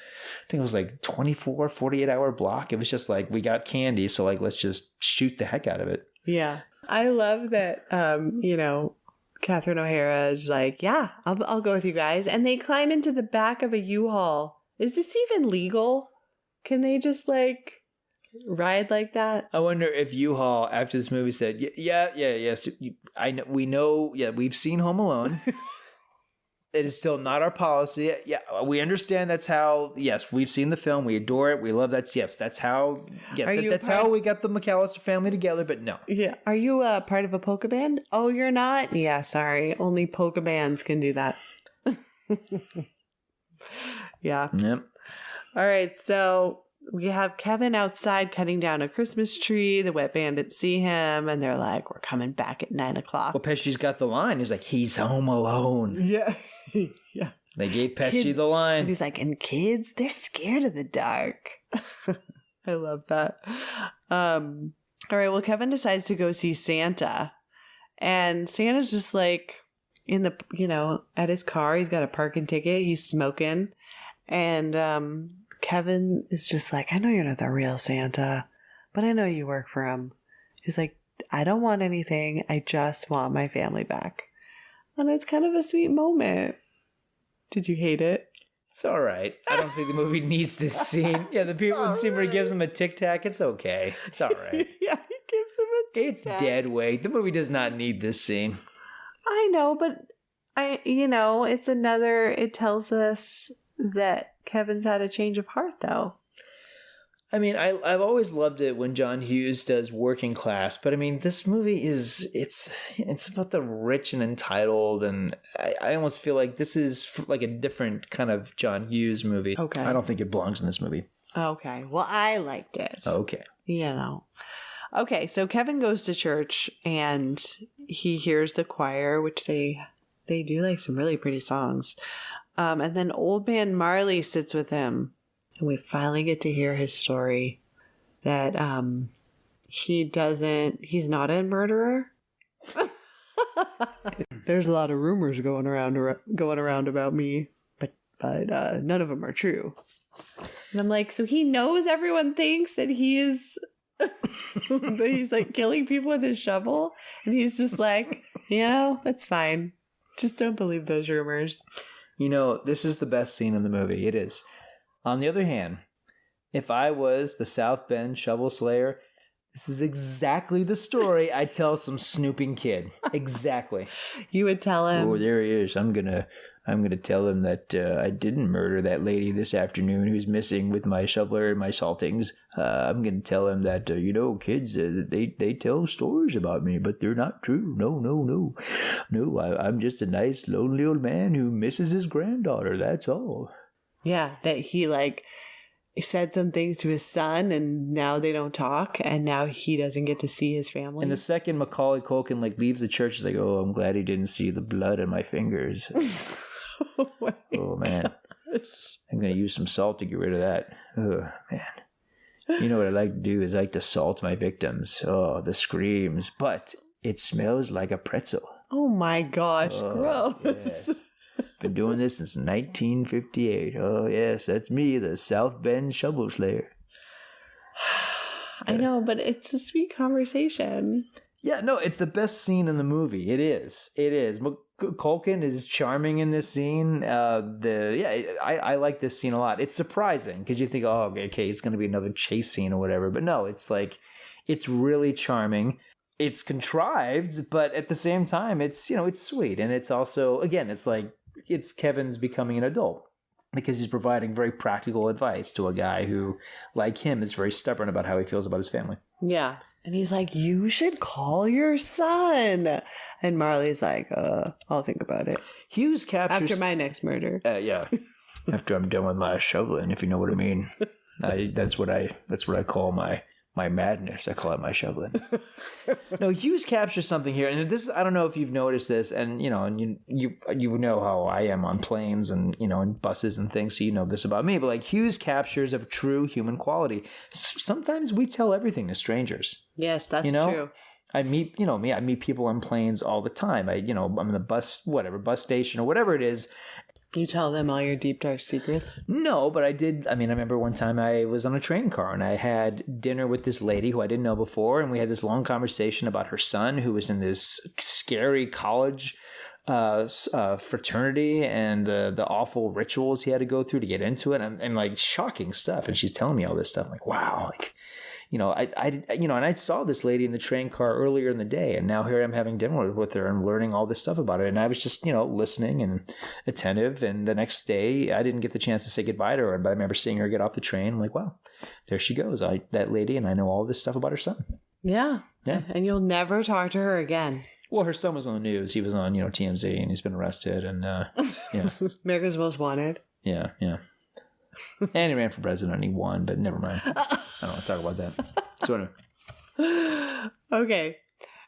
think it was like 24, 48 hour block. It was just like, we got Candy, so like, let's just shoot the heck out of it. Yeah. I love that, Catherine O'Hara is like, yeah, I'll go with you guys. And they climb into the back of a U-Haul. Is this even legal? Can they just like ride like that? I wonder if U-Haul after this movie said, yes, we know, we've seen Home Alone. It is still not our policy. Yeah, we understand that's how, yes, we've seen the film. We adore it. We love that. Yes, that's how, that's how we got the McCallister family together, but no. Yeah. Are you part of a polka band? Oh, you're not? Yeah, sorry. Only polka bands can do that. Yeah. Yep. All right, so we have Kevin outside cutting down a Christmas tree. The wet bandits see him, and they're like, we're coming back at 9 o'clock. Well, Pesci's got the line. He's like, he's home alone. Yeah. Yeah. They gave Pesci the line. And he's like, and kids, they're scared of the dark. I love that. All right, well, Kevin decides to go see Santa. And Santa's just like in the, at his car. He's got a parking ticket. He's smoking. And Kevin is just like, I know you're not the real Santa, but I know you work for him. He's like, I don't want anything. I just want my family back. And it's kind of a sweet moment. Did you hate it? It's all right. I don't think the movie needs this scene. Yeah, the people scene where he gives him a Tic Tac, it's okay. It's all right. Yeah, he gives him a Tic Tac. It's dead weight. The movie does not need this scene. I know, but it's another, it tells us that Kevin's had a change of heart, though. I mean, I've always loved it when John Hughes does working class, but I mean, this movie it's about the rich and entitled, and I almost feel like this is like a different kind of John Hughes movie. Okay. I don't think it belongs in this movie. Okay. Well, I liked it. Okay. Okay, so Kevin goes to church, and he hears the choir, which they do like some really pretty songs. And then old man Marley sits with him. And we finally get to hear his story that he's not a murderer. There's a lot of rumors going around about me, but none of them are true. And I'm like, so he knows everyone thinks that he is that he's like killing people with his shovel, and he's just like, that's fine. Just don't believe those rumors. This is the best scene in the movie. It is. On the other hand, if I was the South Bend Shovel Slayer, this is exactly the story I'd tell some snooping kid. Exactly. You would tell him, oh, there he is. I'm gonna tell him that I didn't murder that lady this afternoon who's missing with my shoveler and my saltings. I'm gonna tell him that kids they tell stories about me, but they're not true. No. I'm just a nice lonely old man who misses his granddaughter. That's all. Yeah, that he said some things to his son, and now they don't talk, and now he doesn't get to see his family. And the second Macaulay Culkin leaves the church, he's like, "Oh, I'm glad he didn't see the blood on my fingers." Oh man, I'm gonna use some salt to get rid of that. Oh man, you know what I like to do is I like to salt my victims. Oh, the screams, but it smells like a pretzel. Oh my gosh, gross. Yes. Been doing this since 1958. Oh yes, that's me, the South Bend Shovel Slayer. I know, but it's a sweet conversation. Yeah, no, it's the best scene in the movie. It is. Culkin is charming in this scene. I like this scene a lot. It's surprising because you think, oh, okay, it's going to be another chase scene or whatever. But no, it's like It's really charming. It's contrived, but at the same time, it's, you know, it's sweet. And it's also, again, it's like, it's Kevin's becoming an adult because he's providing very practical advice to a guy who, like him, is very stubborn about how he feels about his family. Yeah. And he's like, you should call your son. And Marley's like, I'll think about it. Hughes captures... After my next murder. Yeah. After I'm done with my shoveling, if you know what I mean. That's what I call my madness. I call it my shoveling. No, Hughes captures something here, and this, I don't know if you've noticed this, and you know, and you know how I am on planes and, you know, and buses and things, so you know this about me. But like, Hughes captures a true human quality. Sometimes we tell everything to strangers. Yes, that's true. I meet people on planes all the time. I'm in the bus station or whatever it is. You tell them all your deep, dark secrets? No, but I did. I mean, I remember one time I was on a train car and I had dinner with this lady who I didn't know before. And we had this long conversation about her son who was in this scary college fraternity and the awful rituals he had to go through to get into it. And like shocking stuff. And she's telling me all this stuff. I'm like, wow. Like, you know, and I saw this lady in the train car earlier in the day, and now here I'm having dinner with her and learning all this stuff about her. And I was just, you know, listening and attentive. And the next day, I didn't get the chance to say goodbye to her, but I remember seeing her get off the train. I'm like, wow, there she goes. That lady, and I know all this stuff about her son. Yeah. Yeah. And you'll never talk to her again. Well, her son was on the news. He was on, you know, TMZ, and he's been arrested. And yeah, America's Most Wanted. Yeah, yeah. And he ran for president and he won, but never mind. I don't want to talk about that. So anyway. Okay.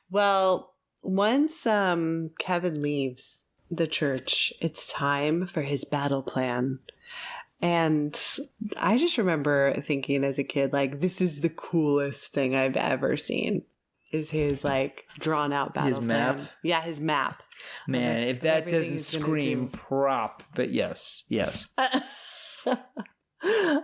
Well, once Kevin leaves the church, it's time for his battle plan. And I just remember thinking as a kid, like, this is the coolest thing I've ever seen. Is his like drawn out battle plan. His map? Yeah, his map. Man, if that doesn't scream prop, but yes.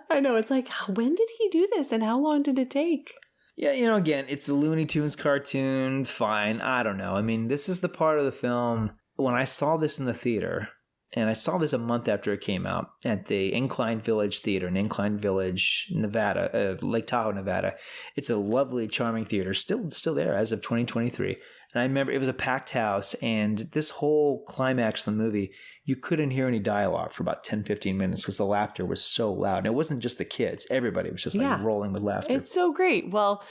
I know, it's like, when did he do this and how long did it take? Yeah, you know, again, it's a Looney Tunes cartoon. Fine. I don't know. I mean, this is the part of the film when I saw this in the theater, and I saw this a month after it came out at the Incline Village Theater in Incline Village, Nevada, Lake Tahoe, Nevada. It's a lovely, charming theater, still there as of 2023. And I remember it was a packed house, and this whole climax of the movie, you couldn't hear any dialogue for about 10, 15 minutes because the laughter was so loud. And it wasn't just the kids. Everybody was just like rolling with laughter. It's so great. Well,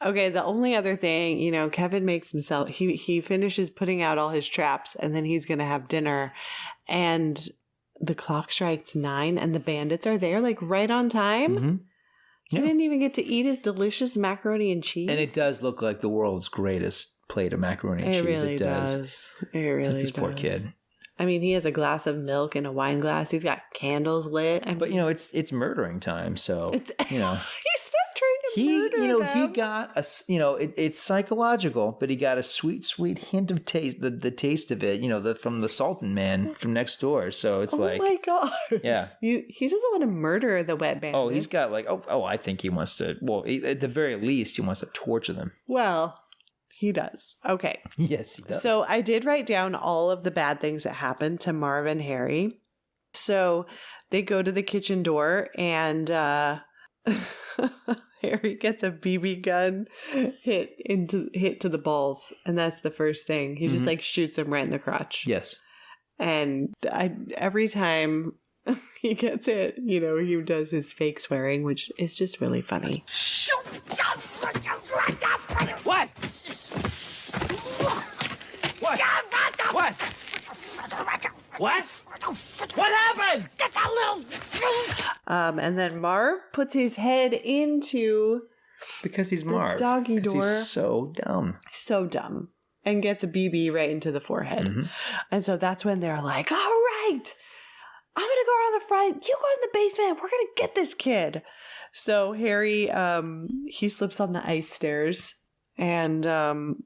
okay, the only other thing, you know, Kevin makes himself, he finishes putting out all his traps, and then he's going to have dinner. And the clock strikes 9 and the bandits are there like right on time. Mm-hmm. He didn't even get to eat his delicious macaroni and cheese. And it does look like the world's greatest plate of macaroni and cheese. Really it does. It really does. This poor kid. I mean, he has a glass of milk and a wine glass. He's got candles lit. But, you know, it's murdering time. So, you know. He's not trying to murder them. He got it's psychological, but he got a sweet, sweet hint of taste, the taste of it, you know, from the Sultan man from next door. So it's like. Oh, my God. Yeah. He doesn't want to murder the wet bandits. Oh, he's got like, I think he wants to, well, at the very least, he wants to torture them. Well. He does. Okay. Yes, he does. So I did write down all of the bad things that happened to Marv and Harry. So they go to the kitchen door and Harry gets a BB gun hit to the balls. And that's the first thing. He just like shoots him right in the crotch. Yes. And every time he gets hit, you know, he does his fake swearing, which is just really funny. What? What? What? What happened? Get that little... And then Marv puts his head into... Because he's Marv. The doggy door. He's so dumb. So dumb. And gets a BB right into the forehead. Mm-hmm. And so that's when they're like, all right, I'm going to go around the front. You go in the basement. We're going to get this kid. So Harry, he slips on the ice stairs. And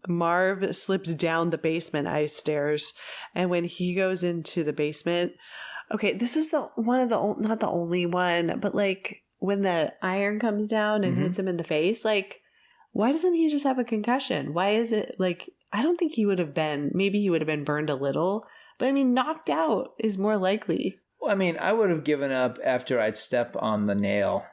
Marv slips down the basement ice stairs. And when he goes into the basement, okay, this is not the only one, but like when the iron comes down and hits him in the face, like, why doesn't he just have a concussion? Why is it like, I don't think he would have been, maybe he would have been burned a little, but I mean, knocked out is more likely. Well, I mean, I would have given up after I'd step on the nail.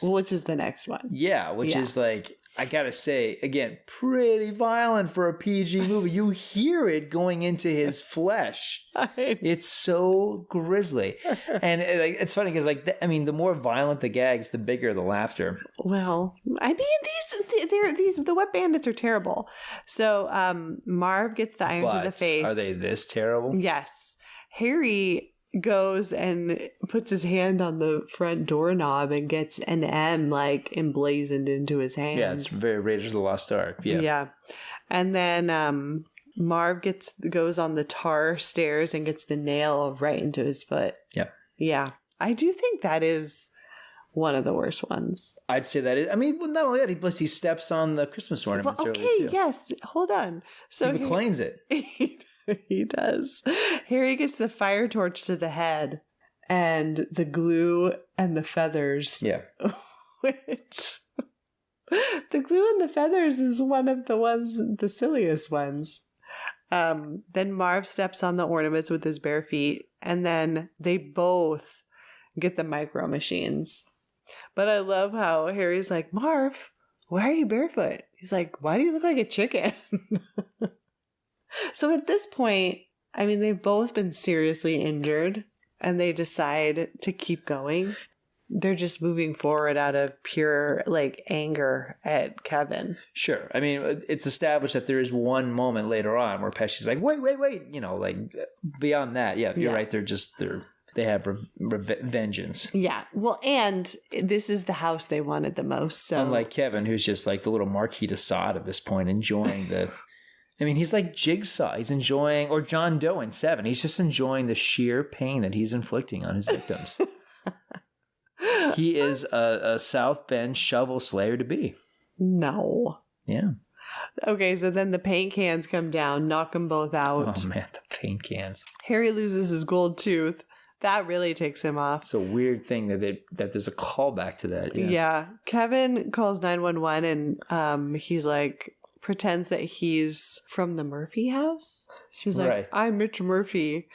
Which is the next one. Yeah, which is like, I gotta say, again, pretty violent for a PG movie. You hear it going into his flesh. It's so grisly. And it's funny because, the more violent the gags, the bigger the laughter. Well, I mean, the wet bandits are terrible. So Marv gets the iron to the face. Are they this terrible? Yes. Harry goes and puts his hand on the front doorknob and gets an M emblazoned into his hand. Yeah, it's very Raiders of the Lost Ark. Yeah. And then Marv goes on the tar stairs and gets the nail right into his foot. Yeah. Yeah. I do think that is one of the worst ones. I'd say that is. I mean, not only that, he steps on the Christmas ornaments early too. Yes. Hold on. So he McClanes it. He does. Harry gets the fire torch to the head and the glue and the feathers. Yeah. Which the glue and the feathers is one of the silliest ones. Then Marv steps on the ornaments with his bare feet, and then they both get the micro machines. But I love how Harry's like, Marv, why are you barefoot? He's like, why do you look like a chicken? So at this point, I mean, they've both been seriously injured and they decide to keep going. They're just moving forward out of pure anger at Kevin. Sure. I mean, it's established that there is one moment later on where Pesci's like, wait. Beyond that. Yeah, you're right. They have vengeance. Yeah. Well, and this is the house they wanted the most. So unlike Kevin, who's just like the little Marquis de Sade at this point, enjoying the... I mean, he's like Jigsaw. He's enjoying, or John Doe in Seven. He's just enjoying the sheer pain that he's inflicting on his victims. He is a South Bend shovel slayer to be. No. Yeah. Okay, so then the paint cans come down, knock them both out. Oh, man, the paint cans. Harry loses his gold tooth. That really takes him off. It's a weird thing that there's a callback to that. Yeah. Kevin calls 911 and he's like... pretends that he's from the Murphy house. She's like, I'm Mitch Murphy.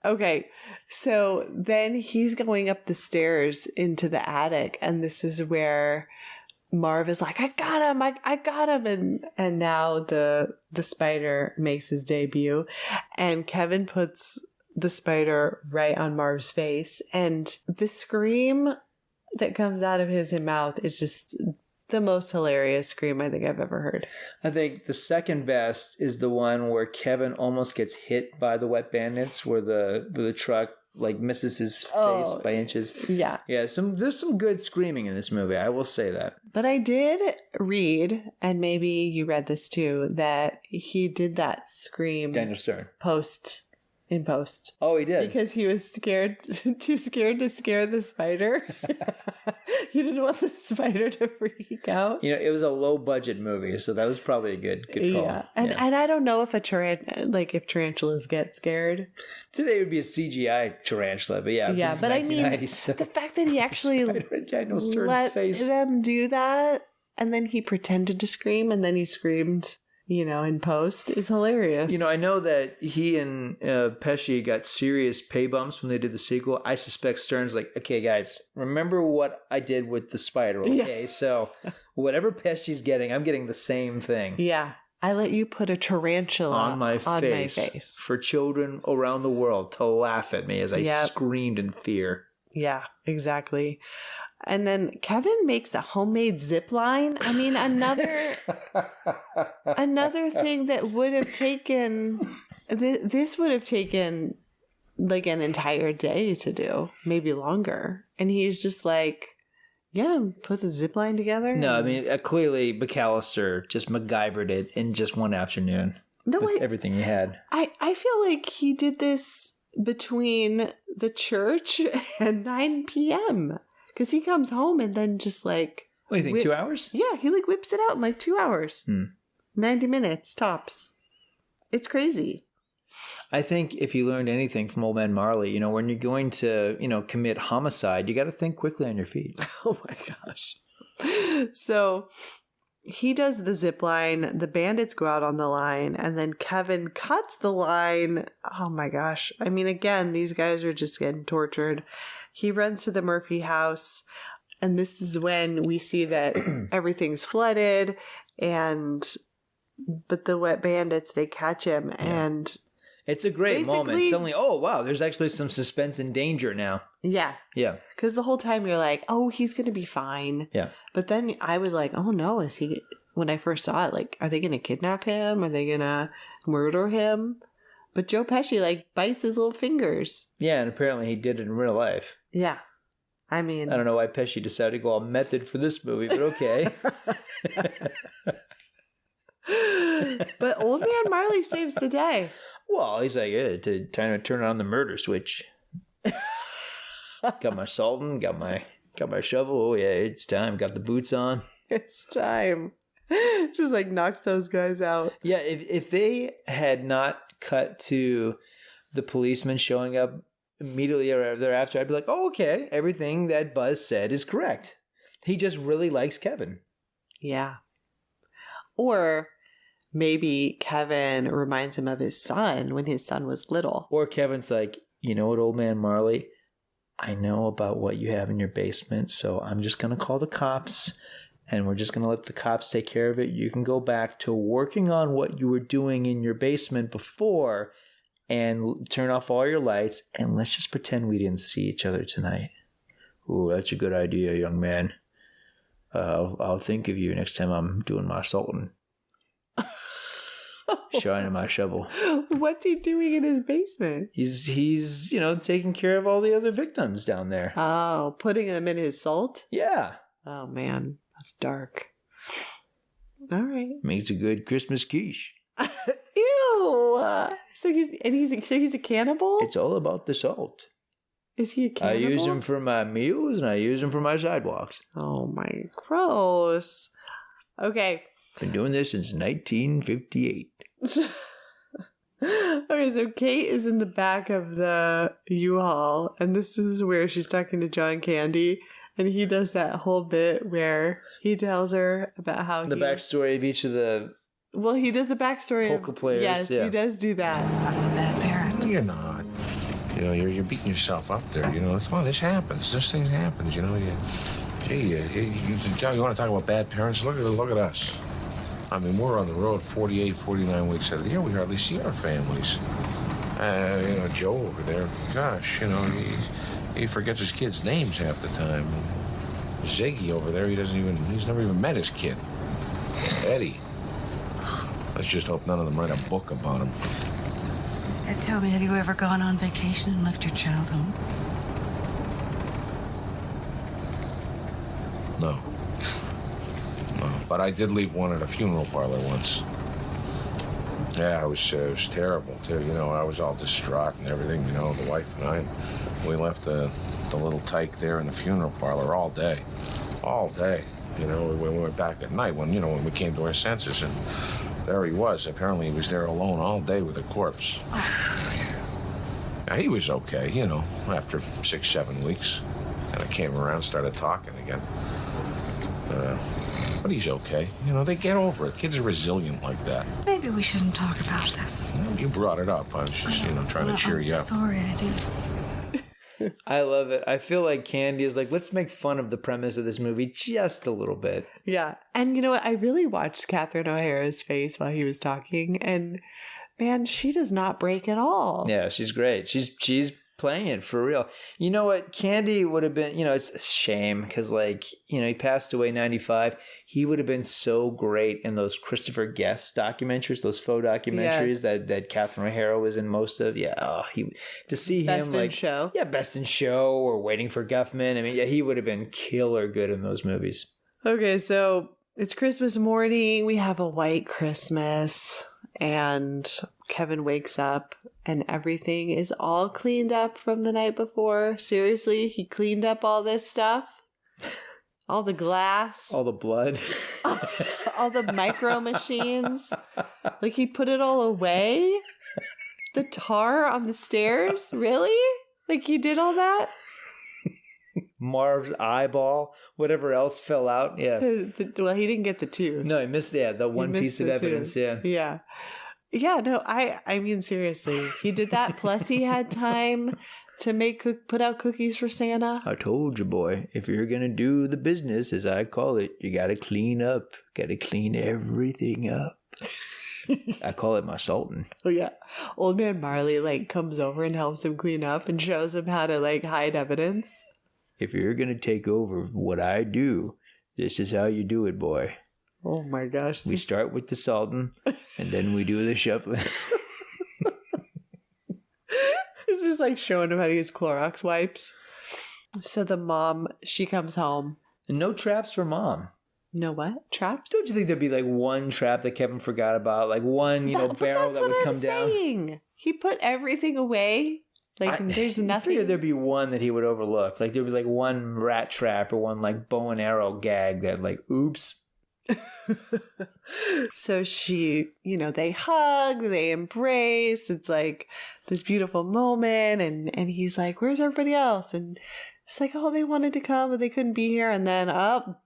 Okay, so then he's going up the stairs into the attic, and this is where Marv is like, I got him, I got him, and now the spider makes his debut, and Kevin puts the spider right on Marv's face, and the scream that comes out of his mouth is just the most hilarious scream I think I've ever heard. I think the second best is the one where Kevin almost gets hit by the wet bandits, where the truck misses his face by inches. Yeah. Yeah, there's some good screaming in this movie, I will say that. But I did read, and maybe you read this too, that he did that scream Daniel Stern. In post. Oh, he did? Because he was too scared to scare the spider. He didn't want the spider to freak out. It was a low budget movie, so that was probably a good call. Yeah. And I don't know if if tarantulas get scared. Today would be a CGI tarantula, but yeah. Yeah, but I mean, the fact that he actually let them do that, and then he pretended to scream, and then he screamed... in post is hilarious. I know that he and Pesci got serious pay bumps when they did the sequel. I suspect Stern's like, okay, guys, remember what I did with the spider, okay? Yeah. So whatever Pesci's getting, I'm getting the same thing. Yeah. I let you put a tarantula on my face for children around the world to laugh at me as I screamed in fear. Yeah, exactly. And then Kevin makes a homemade zip line. I mean, another thing that would have taken, this would have taken an entire day to do, maybe longer. And he's just like, yeah, put the zip line together. No, I mean, clearly McCallister just MacGyvered it in just one afternoon with everything he had. I feel like he did this between the church and 9 p.m., because he comes home and then just What do you think, 2 hours? Yeah, he whips it out in 2 hours. 90 minutes, tops. It's crazy. I think if you learned anything from Old Man Marley, when you're going to, commit homicide, you got to think quickly on your feet. Oh my gosh. So he does the zip line, the bandits go out on the line, and then Kevin cuts the line. Oh my gosh. I mean, again, these guys are just getting tortured. He runs to the Murphy house, And this is when we see that everything's flooded, but the wet bandits, they catch him, and it's a great moment. Suddenly, oh wow, there's actually some suspense and danger now. Yeah. Yeah. Because the whole time you're like, oh, he's going to be fine. Yeah. But then I was like, oh no, when I first saw it, like, are they going to kidnap him? Are they going to murder him? But Joe Pesci, like, bites his little fingers. Yeah, and apparently he did it in real life. Yeah. I mean, I don't know why Pesci decided to go all method for this movie, but okay. But old man Marley saves the day. Well, he's like, time to turn on the murder switch. Got my Sultan, got my shovel. Oh yeah, it's time. Got the boots on. It's time. Just like knocks those guys out. Yeah, if they had not cut to the policeman showing up immediately thereafter, I'd be like, oh, okay, everything that Buzz said is correct. He just really likes Kevin. Yeah. Or maybe Kevin reminds him of his son when his son was little. Or Kevin's like, you know what, old man Marley? I know about what you have in your basement, so I'm just going to call the cops, and we're just going to let the cops take care of it. You can go back to working on what you were doing in your basement before and turn off all your lights, and let's just pretend we didn't see each other tonight. Ooh, that's a good idea, young man. I'll think of you next time I'm doing my Sultan. Shining my shovel. What's he doing in his basement? He's taking care of all the other victims down there. Oh, putting them in his salt? Yeah. Oh man, that's dark. All right. Makes a good Christmas quiche. Ew. So he's a cannibal? It's all about the salt. Is he a cannibal? I use him for my meals and I use him for my sidewalks. Oh my, gross. Okay. Been doing this since 1958. Okay, so Kate is in the back of the U-Haul, and this is where she's talking to John Candy, and he does that whole bit where he tells her about how the backstory of each of the... Well, he does a backstory polka players. Yes, yeah. He does do that. I'm a bad parent. You're not. You're beating yourself up there. Come on, this happens. This thing happens. You want to talk about bad parents? Look at us. I mean, we're on the road 48, 49 weeks out of the year. We hardly see our families. Joe over there, gosh, he forgets his kids' names half the time. Ziggy over there, he's never even met his kid. Eddie. Let's just hope none of them write a book about him. And tell me, have you ever gone on vacation and left your child home? No. But I did leave one at a funeral parlor once. Yeah, it was terrible, too. I was all distraught and everything, the wife and I. We left the little tyke there in the funeral parlor all day. All day. We went back at night when we came to our senses, and there he was. Apparently he was there alone all day with a corpse. Yeah, he was okay, after 6-7 weeks. And I came around, started talking again. But he's okay. They get over it. Kids are resilient like that. Maybe we shouldn't talk about this. You brought it up. I was just, trying to cheer you up. Sorry, I did. I love it. I feel like Candy is like, let's make fun of the premise of this movie just a little bit. Yeah. And you know what? I really watched Catherine O'Hara's face while he was talking, and man, she does not break at all. Yeah, she's great. She's playing it for real. You know what? Candy would have been, it's a shame because, he passed away in 95. He would have been so great in those Christopher Guest documentaries, those faux documentaries that Catherine O'Hara was in most of. Yeah, to see him Best in Show. Yeah, Best in Show or Waiting for Guffman. I mean, yeah, he would have been killer good in those movies. Okay, so it's Christmas morning. We have a white Christmas, and Kevin wakes up and everything is all cleaned up from the night before. Seriously, he cleaned up all this stuff? All the glass? All the blood? All the micro machines? Like he put it all away? The tar on the stairs? Really? Like he did all that? Marv's eyeball, whatever else fell out. Yeah. Well, he didn't get the tooth. No, he missed the one piece of evidence. Tooth. Yeah, no, I mean, seriously, he did that. Plus he had time put out cookies for Santa? I told you, boy, if you're going to do the business, as I call it, you got to clean up. Got to clean everything up. I call it my Sultan. Oh, yeah. Old man Marley, like, comes over and helps him clean up and shows him how to, like, hide evidence. If you're going to take over what I do, this is how you do it, boy. Oh, my gosh. We start with the Sultan, and then we do the shuffling. It's just, like, showing him how to use Clorox wipes. So the mom, she comes home. And no traps for mom. No what? Traps? Don't you think there'd be like one trap that Kevin forgot about? Like one, barrel that would come down? Saying. He put everything away. Like there's nothing. I figured there'd be one that he would overlook. Like there'd be like one rat trap or one like bow and arrow gag that like, oops. So she, they hug, they embrace. It's like this beautiful moment. And he's like, where's everybody else? And it's like, oh, they wanted to come, but they couldn't be here. And then,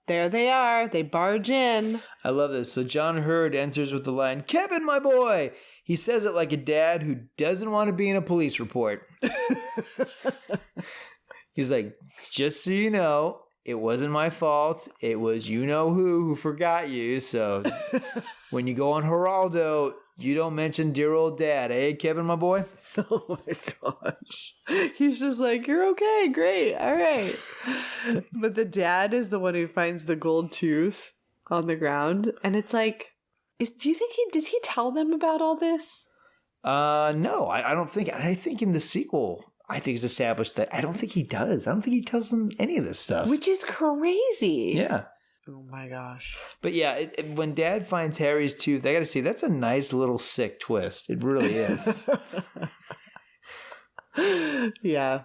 there they are. They barge in. I love this. So John Hurd enters with the line, Kevin, my boy. He says it like a dad who doesn't want to be in a police report. He's like, just so you know, it wasn't my fault. It was you-know-who forgot you. So when you go on Geraldo, you don't mention dear old dad, eh, Kevin, my boy? Oh, my gosh. He's just like, you're okay. Great. All right. But the dad is the one who finds the gold tooth on the ground. And it's like, do you think does he tell them about all this? No, I don't think. I think in the sequel, I think it's established that I don't think he does. I don't think he tells them any of this stuff. Which is crazy. Yeah. Oh my gosh. But yeah, when Dad finds Harry's tooth, I got to say, that's a nice little sick twist. It really is. Yeah,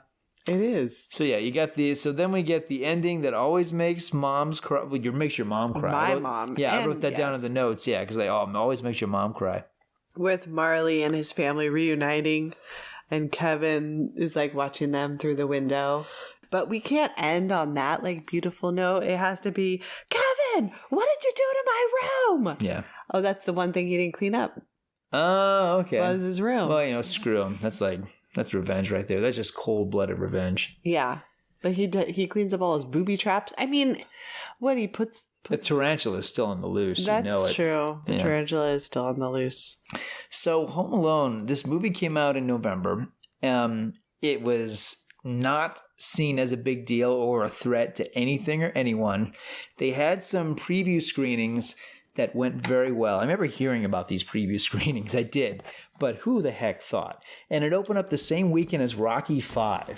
it is. So yeah, you got so then we get the ending that always makes moms cry. Well, makes your mom cry. My mom. Yeah, I wrote that down in the notes. Yeah, because always makes your mom cry. With Marley and his family reuniting, and Kevin is like watching them through the window. But we can't end on that like beautiful note. It has to be, Kevin, what did you do to my room? Yeah. Oh, that's the one thing he didn't clean up. Oh, okay. Was his room. Well, screw him. That's revenge right there. That's just cold-blooded revenge. Yeah. But he cleans up all his booby traps. I mean, what he puts... The tarantula is still on the loose. That's true. The tarantula is still on the loose. So Home Alone, this movie came out in November. It was not seen as a big deal or a threat to anything or anyone. They had some preview screenings that went very well. I remember hearing about these preview screenings. I did. But who the heck thought? And it opened up the same weekend as Rocky V.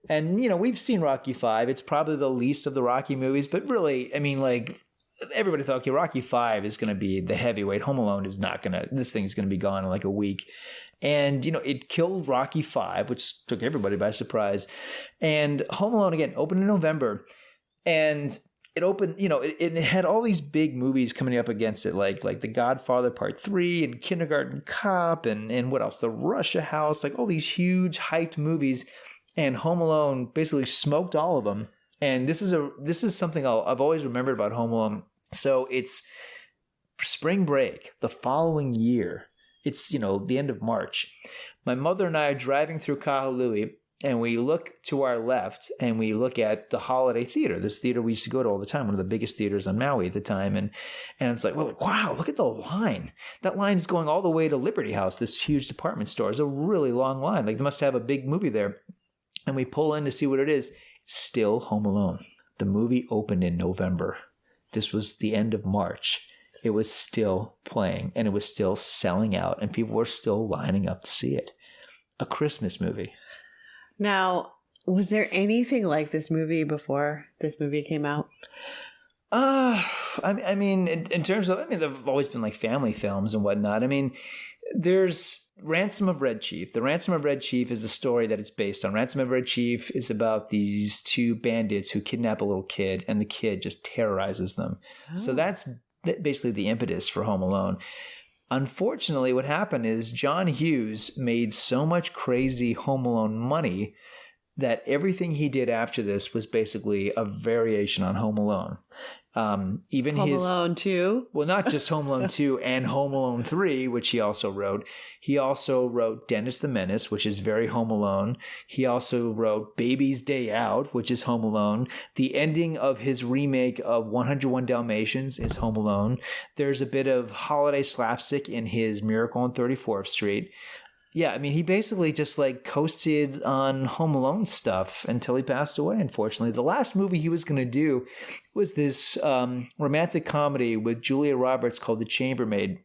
And, we've seen Rocky V. It's probably the least of the Rocky movies. But really, I mean, like, everybody thought, okay, Rocky V is going to be the heavyweight. Home Alone is not going to, this thing's going to be gone in like a week. And, it killed Rocky V, which took everybody by surprise. And Home Alone, again, opened in November. And it opened, it had all these big movies coming up against it, like The Godfather Part 3 and Kindergarten Cop and what else? The Russia House, like all these huge hyped movies. And Home Alone basically smoked all of them. And this is something I've always remembered about Home Alone. So it's spring break the following year. It's, the end of March. My mother and I are driving through Kahului, and we look to our left, and we look at the Holiday Theater, this theater we used to go to all the time, one of the biggest theaters on Maui at the time. And it's like, well, wow, look at the line. That line is going all the way to Liberty House, this huge department store. It's a really long line. Like, they must have a big movie there. And we pull in to see what it is. It's still Home Alone. The movie opened in November. This was the end of March. It was still playing, and it was still selling out, and people were still lining up to see it. A Christmas movie. Now, was there anything like this movie before this movie came out? I mean, in terms of, there've always been like family films and whatnot. I mean, there's Ransom of Red Chief. The Ransom of Red Chief is a story that it's based on. Ransom of Red Chief is about these two bandits who kidnap a little kid, and the kid just terrorizes them. Oh. So that's basically the impetus for Home Alone. Unfortunately, what happened is John Hughes made so much crazy Home Alone money that everything he did after this was basically a variation on Home Alone. Even Home Alone 2. Well, not just Home Alone 2 and Home Alone 3, which he also wrote. He also wrote Dennis the Menace, which is very Home Alone. He also wrote Baby's Day Out, which is Home Alone. The ending of his remake of 101 Dalmatians is Home Alone. There's a bit of holiday slapstick in his Miracle on 34th Street. Yeah, I mean, he basically just like coasted on Home Alone stuff until he passed away, unfortunately. The last movie he was going to do was this romantic comedy with Julia Roberts called The Chambermaid.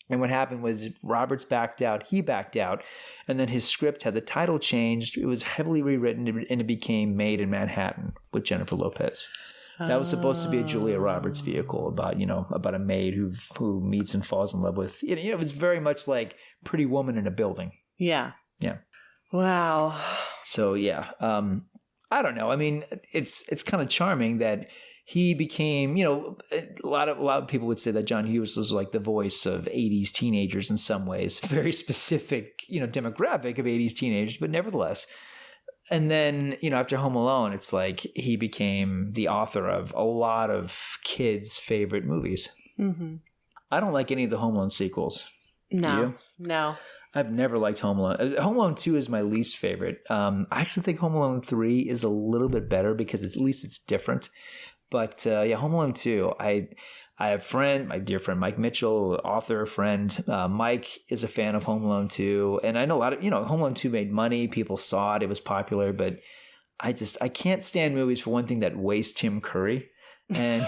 And what happened was Roberts backed out, he backed out, and then his script had the title changed. It was heavily rewritten, and it became Made in Manhattan with Jennifer Lopez. That was supposed to be a Julia Roberts vehicle about a maid who meets and falls in love with. It was very much like Pretty Woman in a Building. Yeah. Yeah. Wow. So yeah, I don't know. I mean, it's kind of charming that he became. A lot of people would say that John Hughes was like the voice of '80s teenagers in some ways, very specific demographic of '80s teenagers, but nevertheless. And then, after Home Alone, it's like he became the author of a lot of kids' favorite movies. Mm-hmm. I don't like any of the Home Alone sequels. No. Do you? No. I've never liked Home Alone. Home Alone 2 is my least favorite. I actually think Home Alone 3 is a little bit better because at least it's different. But Home Alone 2, I have a friend, my dear friend Mike Mitchell, author, friend. Mike is a fan of Home Alone 2. And I know a lot of, Home Alone 2 made money. People saw it. It was popular. But I can't stand movies, for one thing, that waste Tim Curry. And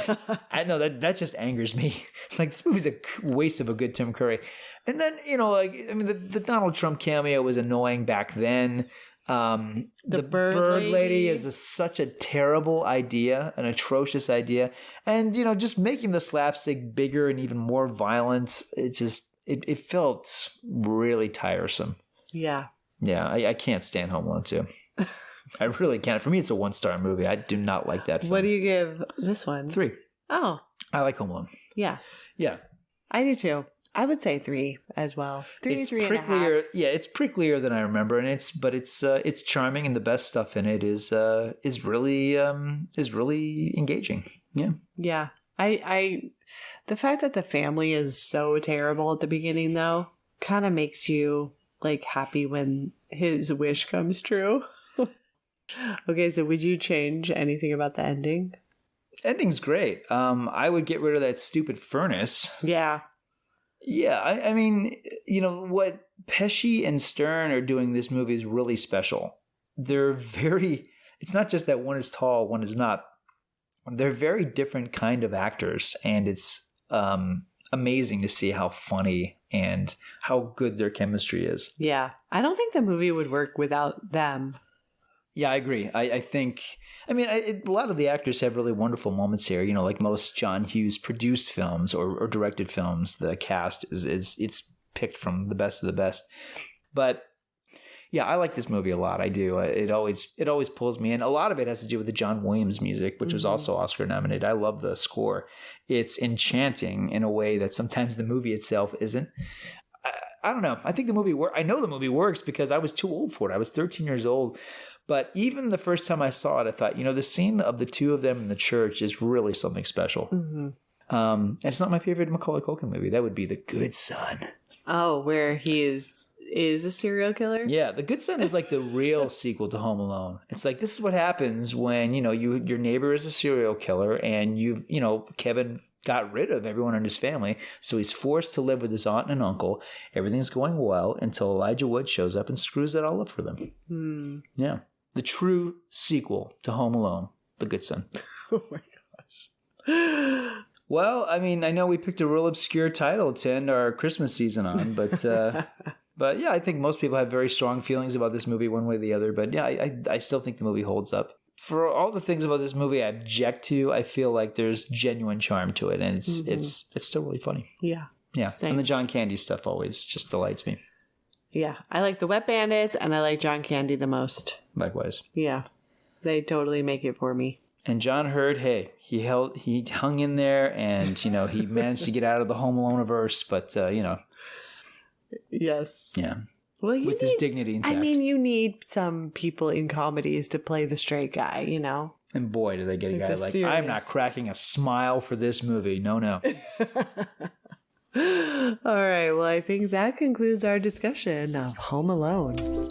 I know that just angers me. It's like, this movie's a waste of a good Tim Curry. And then, the Donald Trump cameo was annoying back then. The bird lady is such a terrible idea, an atrocious idea. And, just making the slapstick bigger and even more violent, it felt really tiresome. Yeah. Yeah, I can't stand Home Alone 2. I really can't. For me, it's a 1-star movie. I do not like that film. What do you give this one? 3. Oh. I like Home Alone. Yeah. Yeah. I do too. I would say 3 as well. 3, it's 3.5. Yeah, it's pricklier than I remember, and it's charming, and the best stuff in it is really engaging. Yeah. Yeah. I the fact that the family is so terrible at the beginning though kind of makes you like happy when his wish comes true. Okay, so would you change anything about the ending? Ending's great. I would get rid of that stupid furnace. Yeah. Yeah, I mean, what Pesci and Stern are doing in this movie is really special. It's not just that one is tall, one is not. They're very different kind of actors, and it's amazing to see how funny and how good their chemistry is. Yeah, I don't think the movie would work without them. Yeah, I agree. I think, a lot of the actors have really wonderful moments here. Like most John Hughes produced films or directed films, the cast it's picked from the best of the best. But yeah, I like this movie a lot. I do. It always pulls me in. A lot of it has to do with the John Williams music, which was also Oscar nominated. I love the score. It's enchanting in a way that sometimes the movie itself isn't. I don't know. I think the movie I know the movie works because I was too old for it. I was 13 years old. But even the first time I saw it, I thought, the scene of the two of them in the church is really something special. Mm-hmm. And it's not my favorite Macaulay Culkin movie. That would be The Good Son. Oh, where he is a serial killer? Yeah, The Good Son is like the real sequel to Home Alone. It's like, this is what happens when, your neighbor is a serial killer and Kevin got rid of everyone in his family. So he's forced to live with his aunt and uncle. Everything's going well until Elijah Wood shows up and screws it all up for them. Hmm. Yeah. The true sequel to Home Alone, The Good Son. Oh my gosh. Well, I know we picked a real obscure title to end our Christmas season on, but yeah, I think most people have very strong feelings about this movie one way or the other. But yeah, I still think the movie holds up. For all the things about this movie I object to, I feel like there's genuine charm to it, and it's still really funny. Yeah. Yeah. Same. And the John Candy stuff always just delights me. Yeah. I like the Wet Bandits and I like John Candy the most. Likewise. Yeah. They totally make it for me. And John Hurd, hey, he hung in there, and he managed to get out of the Home Alone-averse, but Yes. Yeah. Well, his dignity intact. You need some people in comedies to play the straight guy, And boy, do they get a guy like, serious. I'm not cracking a smile for this movie. No. All right, well, I think that concludes our discussion of Home Alone.